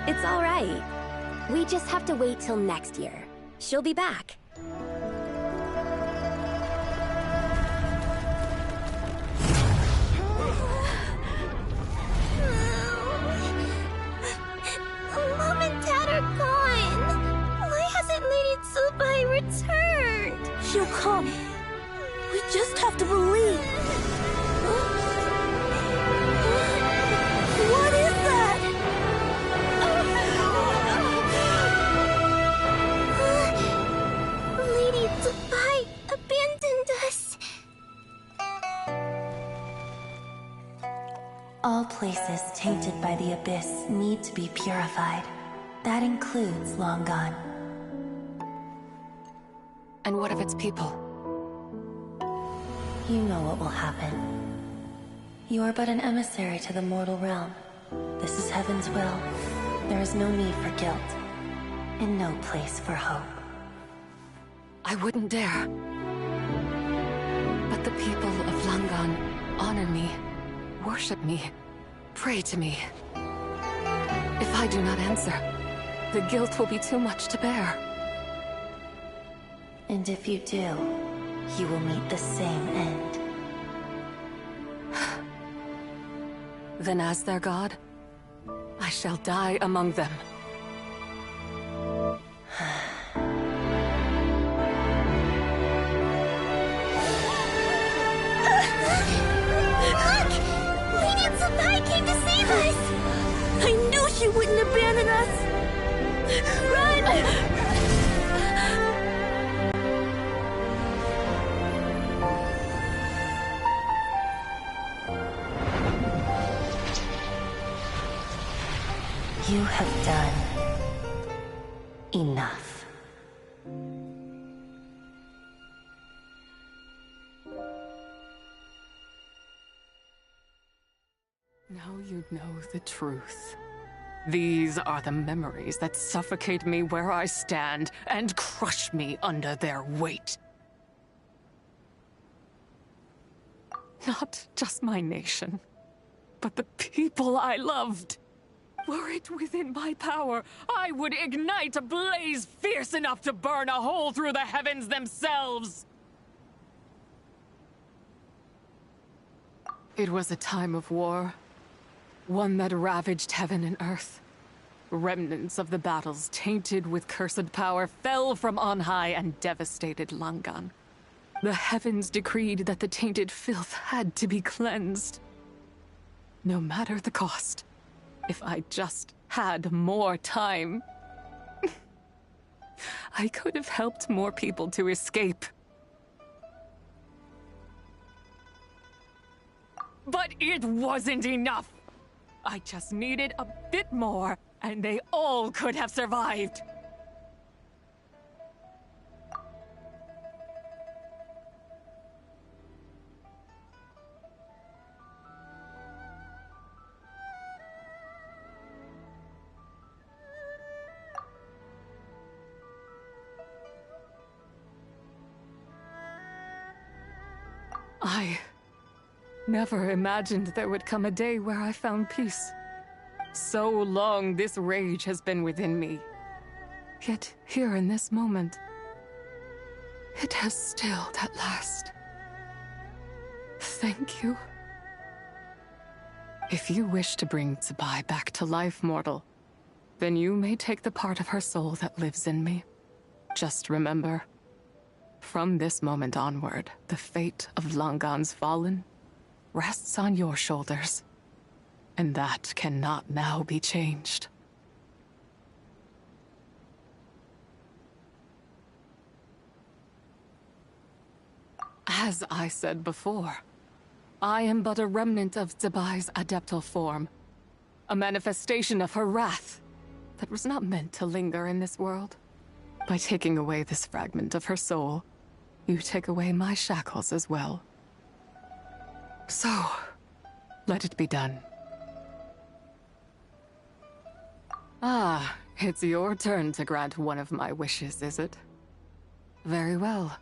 It's all right. We just have to wait till next year. She'll be back. Mom and Dad are gone. Why hasn't Lady Tsubai returned? She'll come. We just have to believe. What is that? Lady Tsubai abandoned us. All places tainted by the Abyss need to be purified. That includes Long Gone. And what of its people? You know what will happen. You are but an emissary to the mortal realm. This is Heaven's will. There is no need for guilt, and no place for hope. I wouldn't dare. But the people of Langan honor me, worship me, pray to me. If I do not answer, the guilt will be too much to bear. And if you do, you will meet the same end. Then as their god, I shall die among them. Look! Lady Tsubai came to save us! I knew she wouldn't abandon us! Run! You have done enough. Now you know the truth. These are the memories that suffocate me where I stand and crush me under their weight. Not just my nation, but the people I loved. Were it within my power, I would ignite a blaze fierce enough to burn a hole through the heavens themselves! It was a time of war, one that ravaged heaven and earth. Remnants of the battles tainted with cursed power fell from on high and devastated Langan. The heavens decreed that the tainted filth had to be cleansed. No matter the cost. If I just had more time, I could have helped more people to escape. But it wasn't enough! I just needed a bit more, and they all could have survived. I never imagined there would come a day where I found peace. So long this rage has been within me. Yet here in this moment, it has stilled at last. Thank you. If you wish to bring Tsubai back to life, mortal, then you may take the part of her soul that lives in me. Just remember, from this moment onward, the fate of Langan's fallen rests on your shoulders. And that cannot now be changed. As I said before, I am but a remnant of Zabai's adeptal form. A manifestation of her wrath that was not meant to linger in this world. By taking away this fragment of her soul, you take away my shackles as well. So, let it be done. Ah, it's your turn to grant one of my wishes, is it? Very well.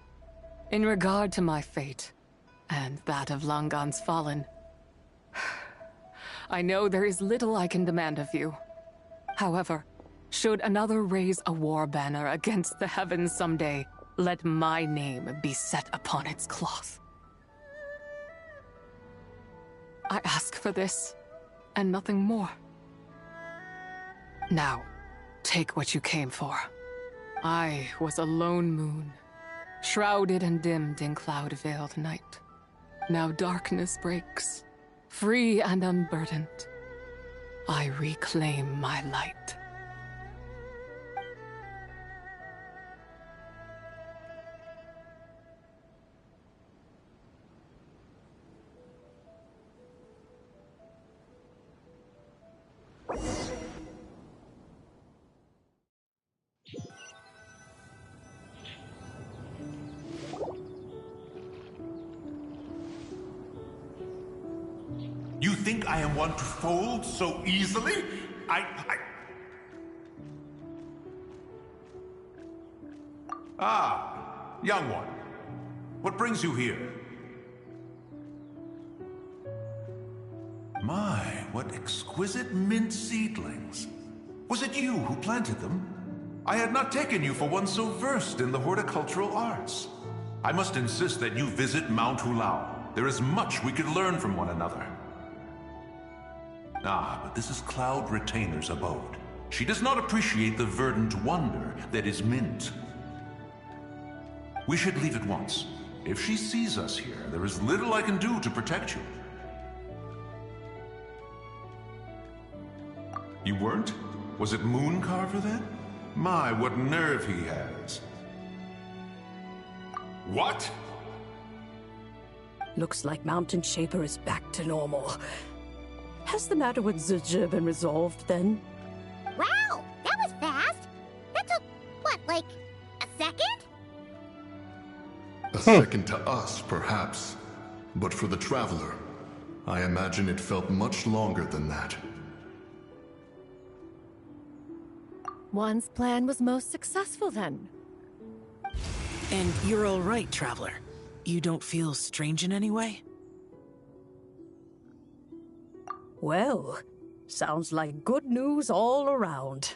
In regard to my fate, and that of Langan's fallen, I know there is little I can demand of you. However, should another raise a war banner against the heavens someday, let my name be set upon its cloth. I ask for this, and nothing more. Now, take what you came for. I was a lone moon, shrouded and dimmed in cloud-veiled night. Now darkness breaks, free and unburdened. I reclaim my light. You think I am one to fold so easily? Ah, young one. What brings you here? My, what exquisite mint seedlings. Was it you who planted them? I had not taken you for one so versed in the horticultural arts. I must insist that you visit Mount Hulao. There is much we could learn from one another. Ah, but this is Cloud Retainer's abode. She does not appreciate the verdant wonder that is mint. We should leave at once. If she sees us here, there is little I can do to protect you. You weren't? Was it Mooncarver then? My, what nerve he has. What? Looks like Mountain Shaper is back to normal. Has the matter with Zizhi been resolved then? Wow, that was fast. That took, what, like a second? A second to us, perhaps. But for the Traveler, I imagine it felt much longer than that. One's plan was most successful then. And you're all right, Traveler. You don't feel strange in any way? Well, sounds like good news all around.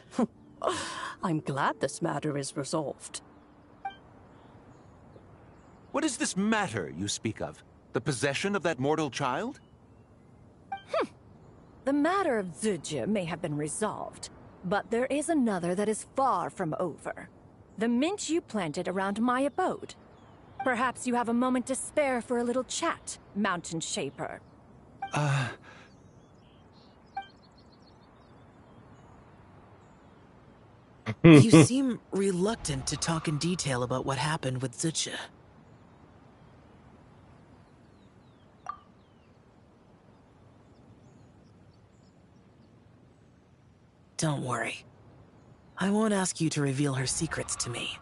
I'm glad this matter is resolved. What is this matter you speak of? The possession of that mortal child? The matter of Zizhi may have been resolved, but there is another that is far from over. The mint you planted around my abode. Perhaps you have a moment to spare for a little chat, Mountain Shaper. You seem reluctant to talk in detail about what happened with Zizhi. Don't worry. I won't ask you to reveal her secrets to me.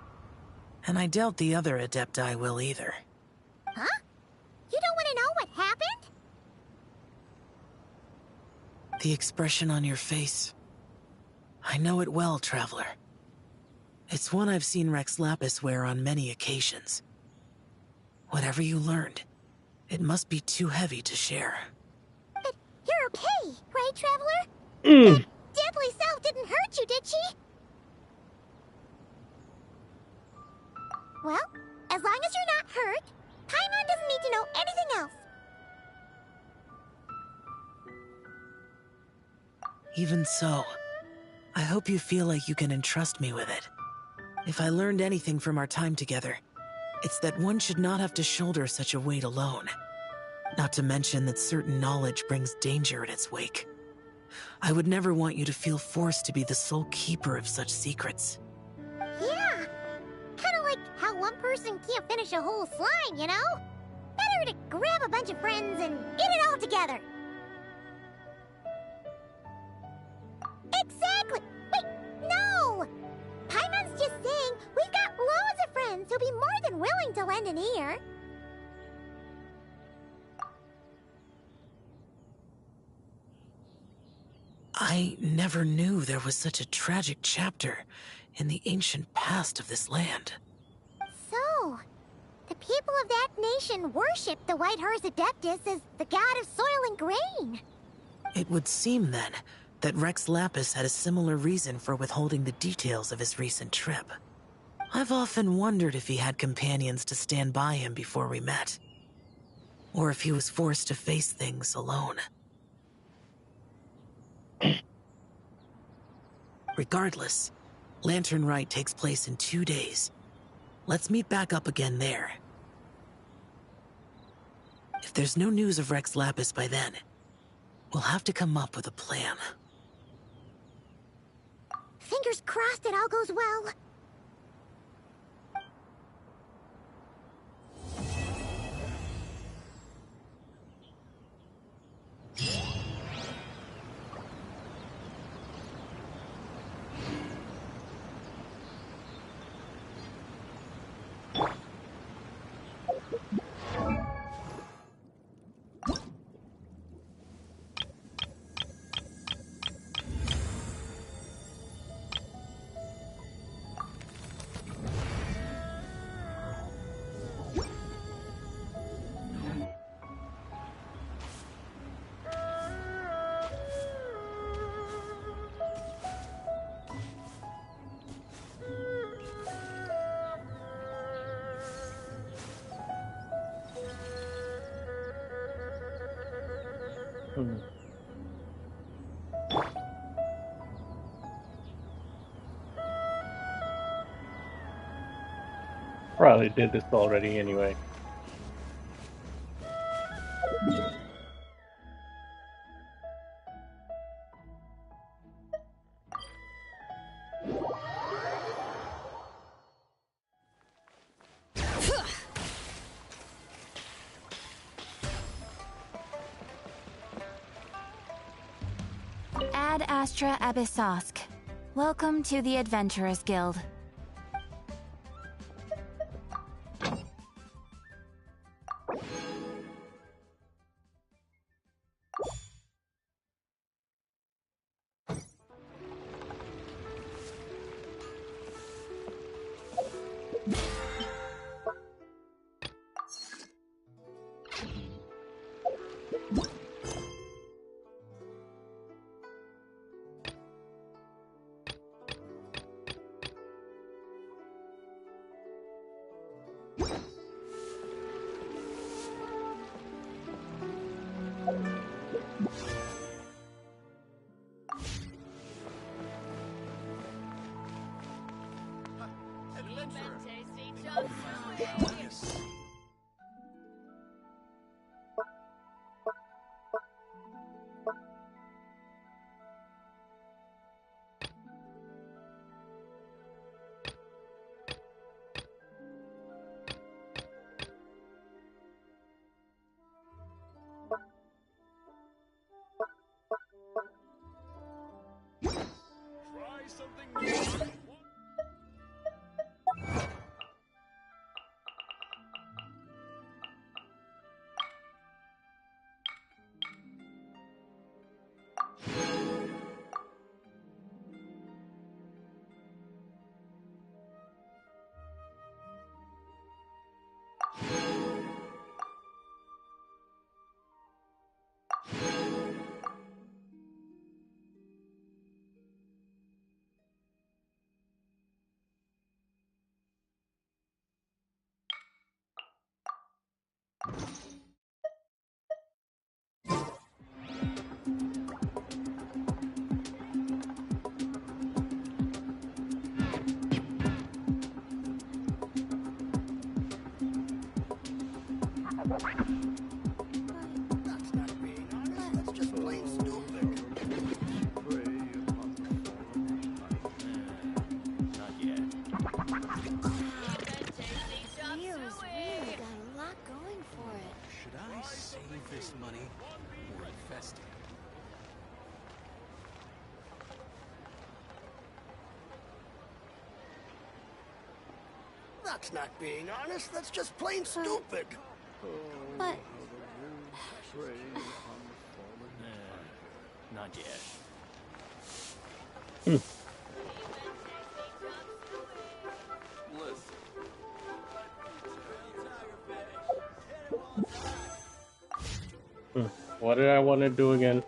And I doubt the other Adepti will either. Huh? You don't want to know what happened? The expression on your face. I know it well, Traveler. It's one I've seen Rex Lapis wear on many occasions. Whatever you learned, it must be too heavy to share. But you're okay, right, Traveler? That deadly self didn't hurt you, did she? Well, as long as you're not hurt, Paimon doesn't need to know anything else. Even so, I hope you feel like you can entrust me with it. If I learned anything from our time together, it's that one should not have to shoulder such a weight alone. Not to mention that certain knowledge brings danger in its wake. I would never want you to feel forced to be the sole keeper of such secrets. Yeah. Kind of like how one person can't finish a whole slime, you know? Better to grab a bunch of friends and eat it all together. Exactly! Wait, no! Paimon's just saying we've got loads of friends who'll be more than willing to lend an ear. I never knew there was such a tragic chapter in the ancient past of this land. So, the people of that nation worship the White Horse Adeptus as the god of soil and grain. It would seem, then, that Rex Lapis had a similar reason for withholding the details of his recent trip. I've often wondered if he had companions to stand by him before we met, or if he was forced to face things alone. Regardless, Lantern Rite takes place in 2 days. Let's meet back up again there. If there's no news of Rex Lapis by then, we'll have to come up with a plan. Fingers crossed it all goes well. Probably did this already anyway. Ad Astra Abyssosk. Welcome to the Adventurers Guild. this money or invest it. That's not being honest. That's just plain stupid. But... Not yet. What did I want to do again?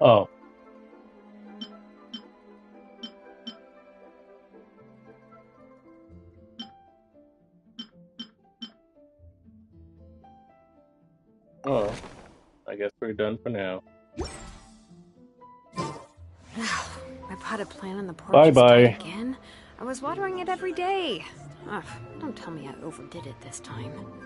Oh. Oh. I guess we're done for now. My potted plant on the porch Bye-bye. is dead again. I was watering it every day. Ugh, don't tell me I overdid it this time.